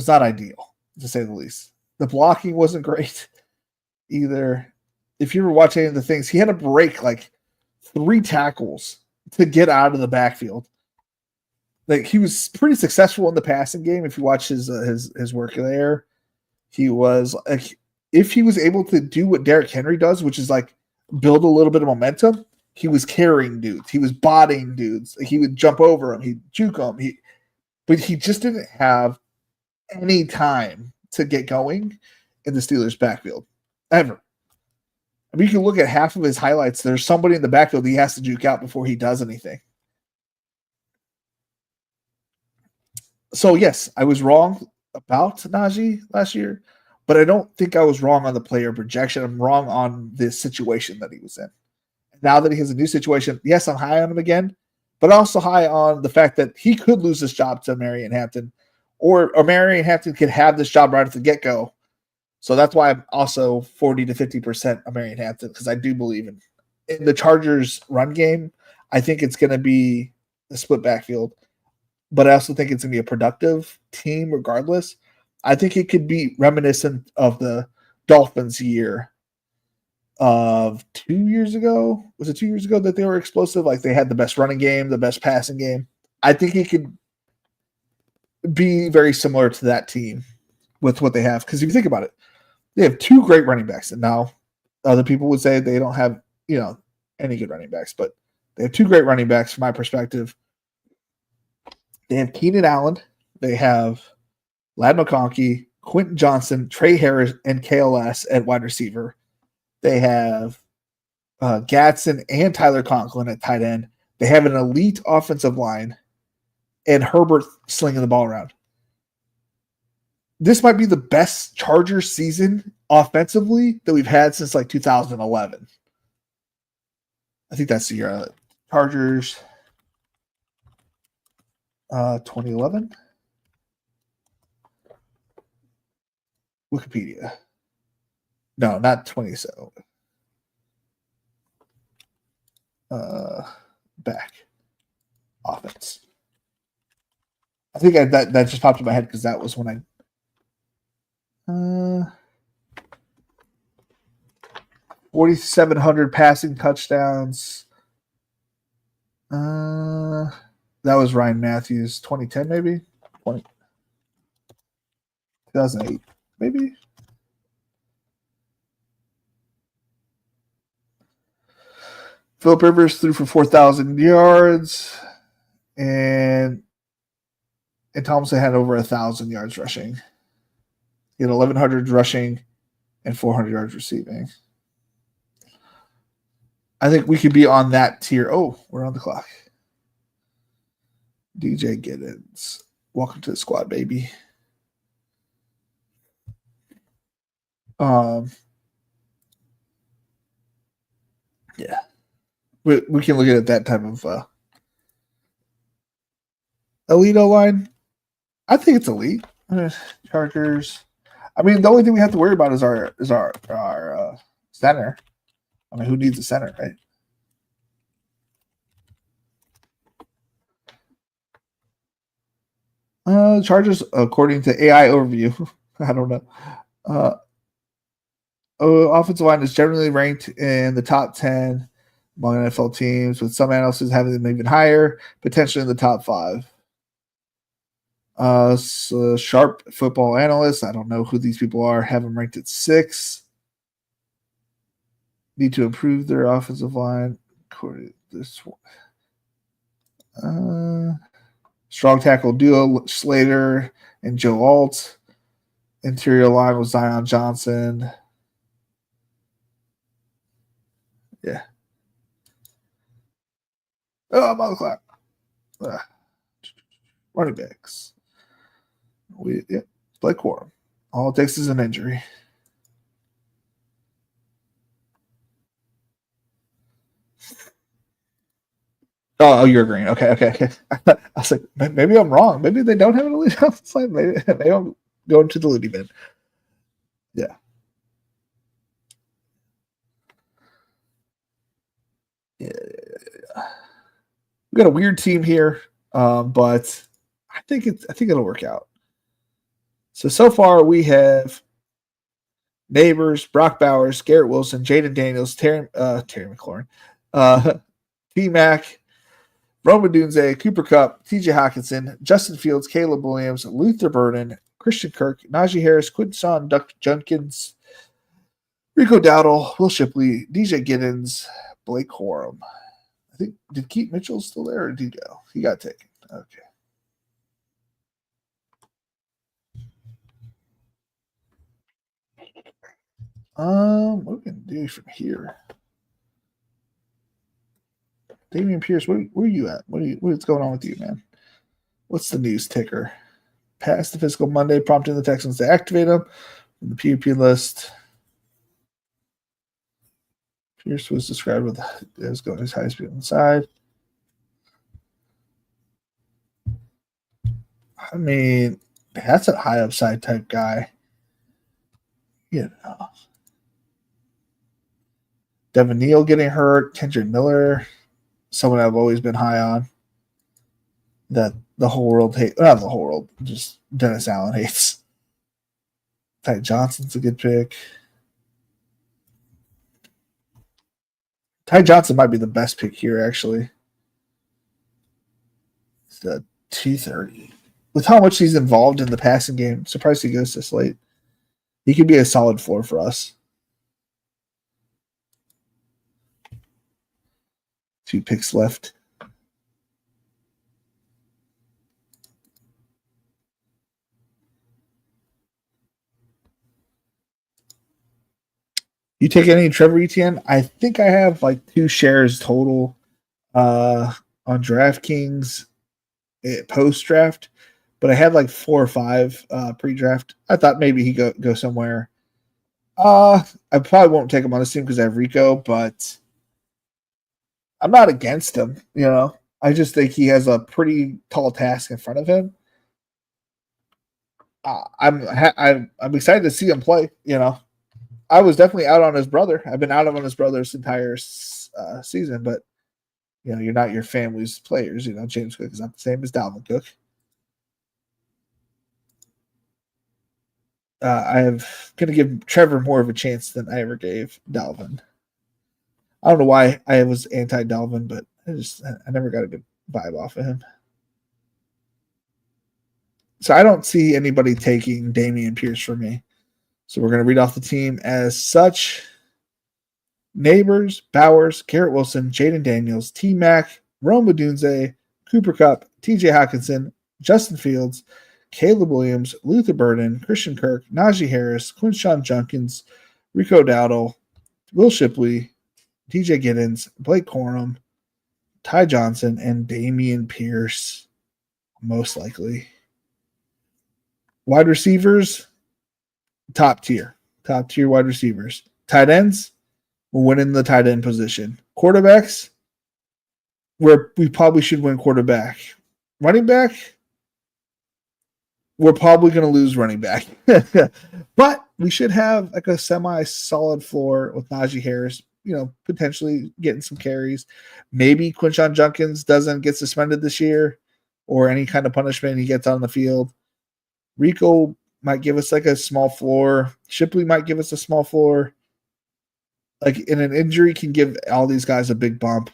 ideal, to say the least. The blocking wasn't great either. If you ever watch any of the things, he had to break like 3 tackles to get out of the backfield. Like, he was pretty successful in the passing game. If you watch his work there, he was like, if he was able to do what Derrick Henry does, which is like build a little bit of momentum, he was carrying dudes. He was botting dudes. He would jump over them. He'd juke them. But he just didn't have any time to get going in the Steelers' backfield, ever. I mean, you can look at half of his highlights. There's somebody in the backfield he has to juke out before he does anything. So yes, I was wrong about Najee last year, but I don't think I was wrong on the player projection. I'm wrong on the situation that he was in. Now that he has a new situation, yes, I'm high on him again, but also high on the fact that he could lose his job to Marion Hampton, or Marion Hampton could have this job right at the get go. So that's why I'm also 40 to 50% of Marion Hampton, because I do believe in the Chargers run game. I think it's going to be a split backfield, but I also think it's going to be a productive team regardless. I think it could be reminiscent of the Dolphins year of 2 years ago. Was it 2 years ago that they were explosive? Like they had the best running game, the best passing game. I think it could be very similar to that team with what they have. Because if you think about it, they have two great running backs. And now other people would say they don't have, any good running backs, but they have two great running backs from my perspective. They have Keenan Allen. They have Lad McConkey, Quentin Johnson, Trey Harris, and KLS at wide receiver. They have Gadsden and Tyler Conklin at tight end. They have an elite offensive line and Herbert slinging the ball around. This might be the best Chargers season offensively that we've had since like 2011. I think that's the year. Chargers 2011. Wikipedia. No, not 27. Back offense. I think that just popped in my head because that was when I 4,700 passing touchdowns. That was Ryan Matthews, 2010 maybe, 2008 maybe. Philip Rivers threw for 4,000 yards, and Thompson had over 1,000 yards rushing. He had 1,100 rushing and 400 yards receiving. I think we could be on that tier. Oh, we're on the clock. DJ Giddens. Welcome to the squad, baby. Yeah. We can look at that type of elite line. I think it's elite. Chargers. I mean, the only thing we have to worry about is our center. I mean, who needs a center, right? Chargers, according to AI overview, I don't know. Offensive line is generally ranked in the top 10 among NFL teams, with some analysts having them even higher, potentially in the top 5. So Sharp Football Analysts, I don't know who these people are, have them ranked at 6. Need to improve their offensive line. This one. Strong tackle duo, Slater and Joe Alt. Interior line was Zion Johnson. Yeah. Oh, I'm on the clock. Running backs. Blake Corum. All it takes is an injury. Oh, you're agreeing. Okay. I was like, maybe I'm wrong. Maybe they don't have an elite offensive line. Maybe I'm going to the Looney bin. Yeah. We got a weird team here, but I think it'll work out. So far we have Neighbors, Brock Bowers, Garrett Wilson, Jaden Daniels, Terry McLaurin, T-Mac, Roman Dunze, Cooper Kupp, TJ Hawkinson, Justin Fields, Caleb Williams, Luther Burden, Christian Kirk, Najee Harris, Quinton Duck Junkins, Rico Dowdle, Will Shipley, DJ Giddens, Blake Corum. I think, did Keith Mitchell still there or did he go? He got taken. Okay. What we can do from here? Damian Pierce, where are you at? What's going on with you, man? What's the news ticker? passed the physical Monday, prompting the Texans to activate him from the PUP list. Pierce was described as going as high speed inside. I mean, that's a high upside type guy. You know. Devin Neal getting hurt, Kendrick Miller, someone I've always been high on. That the whole world hates. Not the whole world, just Dennis Allen hates. Ty Johnson's a good pick. Ty Johnson might be the best pick here, actually. It's the 230. With how much he's involved in the passing game, surprised he goes this late. He could be a solid floor for us. 2 picks left. You take any Trevor Etienne? I think I have like 2 shares total on DraftKings post draft, but I had like 4 or 5 pre-draft. I thought maybe he go somewhere. I probably won't take him on this team because I have Rico, but I'm not against him. You know, I just think he has a pretty tall task in front of him. I'm excited to see him play. You know, I was definitely out on his brother. I've been out on his brother this entire season, but you know, you're not your family's players. You know, James Cook is not the same as Dalvin Cook. I'm going to give Trevor more of a chance than I ever gave Dalvin. I don't know why I was anti-Dalvin, but I never got a good vibe off of him. So I don't see anybody taking Dameon Pierce for me. So we're going to read off the team as such. Neighbors, Bowers, Garrett Wilson, Jaden Daniels, T-Mac, Rome Odunze, Cooper Kupp, TJ Hawkinson, Justin Fields, Caleb Williams, Luther Burden, Christian Kirk, Najee Harris, Quinshon Judkins, Rico Dowdle, Will Shipley, DJ Giddens, Blake Corum, Ty Johnson, and Dameon Pierce, most likely. Wide receivers, top tier wide receivers. Tight ends, we're winning the tight end position. Quarterbacks, we probably should win quarterback. Running back, we're probably going to lose running back. But we should have like a semi-solid floor with Najee Harris, you know, potentially getting some carries. Maybe Quinshon Judkins doesn't get suspended this year or any kind of punishment he gets on the field. Rico might give us like a small floor. Shipley might give us a small floor. Like in an injury can give all these guys a big bump.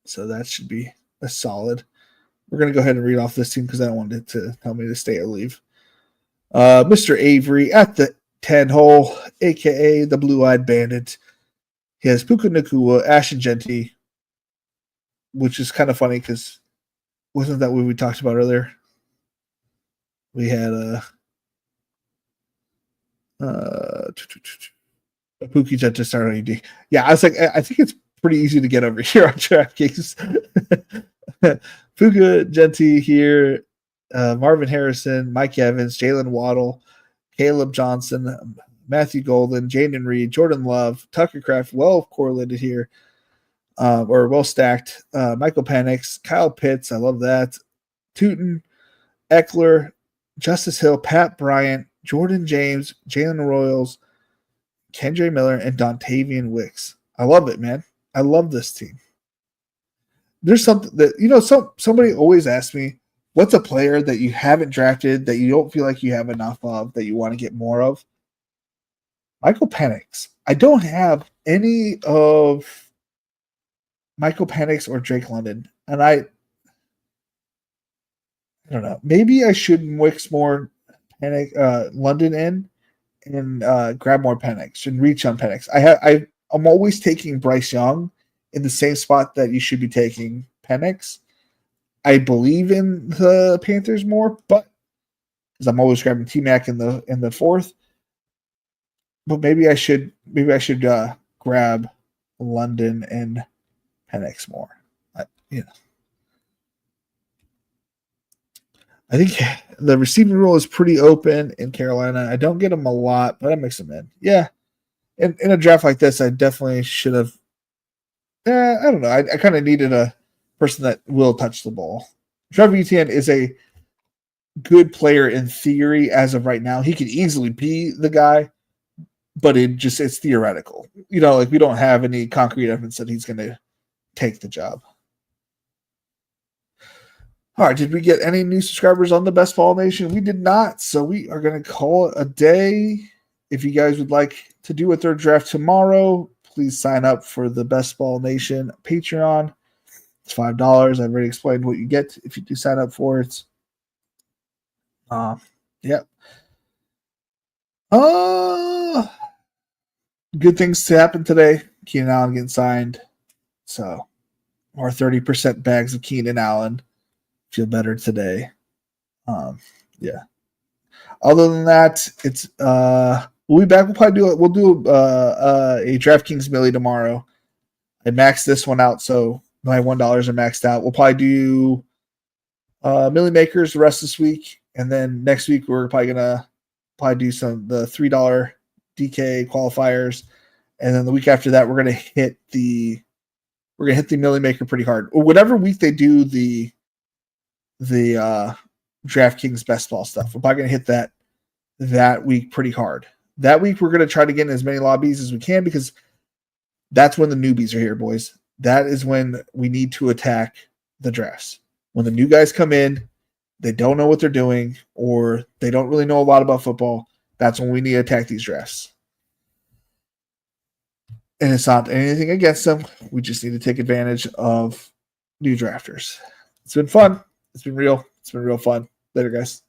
So that should be a solid. We're going to go ahead and read off this team because I don't want it to tell me to stay or leave. Mr. Avery at the 10 hole, a.k.a. the Blue-Eyed Bandit. He has Puka Nacua, Ashton Genty, which is kind of funny because wasn't that what we talked about earlier? We had Pookie Jet to start on ED. Yeah, I was like, I think it's pretty easy to get over here on DraftKings. Puka Genty here, Marvin Harrison, Mike Evans, Jalen Waddle, Caleb Johnson, Matthew Golden, Jaden Reed, Jordan Love, Tucker Kraft, well correlated here, or well stacked. Michael Penix, Kyle Pitts, I love that. Tootin, Eckler, Justice Hill, Pat Bryant, Jordan James, Jalen Royals, Kendre Miller, and Dontavian Wicks. I love it, man. I love this team. There's something that, you know, somebody always asks me, what's a player that you haven't drafted that you don't feel like you have enough of that you want to get more of? Michael Penix. I don't have any of Michael Penix or Drake London. And I don't know. Maybe I should mix more London in and grab more Penix and reach on Penix. I'm always taking Bryce Young in the same spot that you should be taking Penix. I believe in the Panthers more, but because I'm always grabbing T-Mac in the fourth. But maybe I should grab London and Penix more. You know. I think the receiving role is pretty open in Carolina. I don't get them a lot, but I mix them in. Yeah. In a draft like this, I definitely should have. I don't know. I kind of needed a person that will touch the ball. Trevor Etienne is a good player in theory as of right now. He could easily be the guy, but it's theoretical. Like we don't have any concrete evidence that he's going to take the job. All right, did we get any new subscribers on the Best Ball Nation? We did not, so we are going to call it a day. If you guys would like to do a third draft tomorrow, please sign up for the Best Ball Nation Patreon. It's $5. I've already explained what you get if you do sign up for it. Yep. Good things to happen today. Keenan Allen getting signed. So, more 30% bags of Keenan Allen. Feel better today. Yeah. Other than that, it's we'll be back. We'll do a DraftKings Millie tomorrow. I maxed this one out, so my $1 are maxed out. We'll probably do Millie Makers the rest of this week, and then next week we're probably gonna do the $3 DK qualifiers, and then the week after that we're gonna hit the Millie Maker pretty hard. Or whatever week they do the DraftKings best ball stuff, we're probably gonna hit that week pretty hard. That week we're gonna try to get in as many lobbies as we can because that's when the newbies are here, boys. That is when we need to attack the drafts. When the new guys come in, they don't know what they're doing, or they don't really know a lot about football. That's when we need to attack these drafts. And it's not anything against them. We just need to take advantage of new drafters. It's been fun. It's been real. It's been real fun. Later, guys.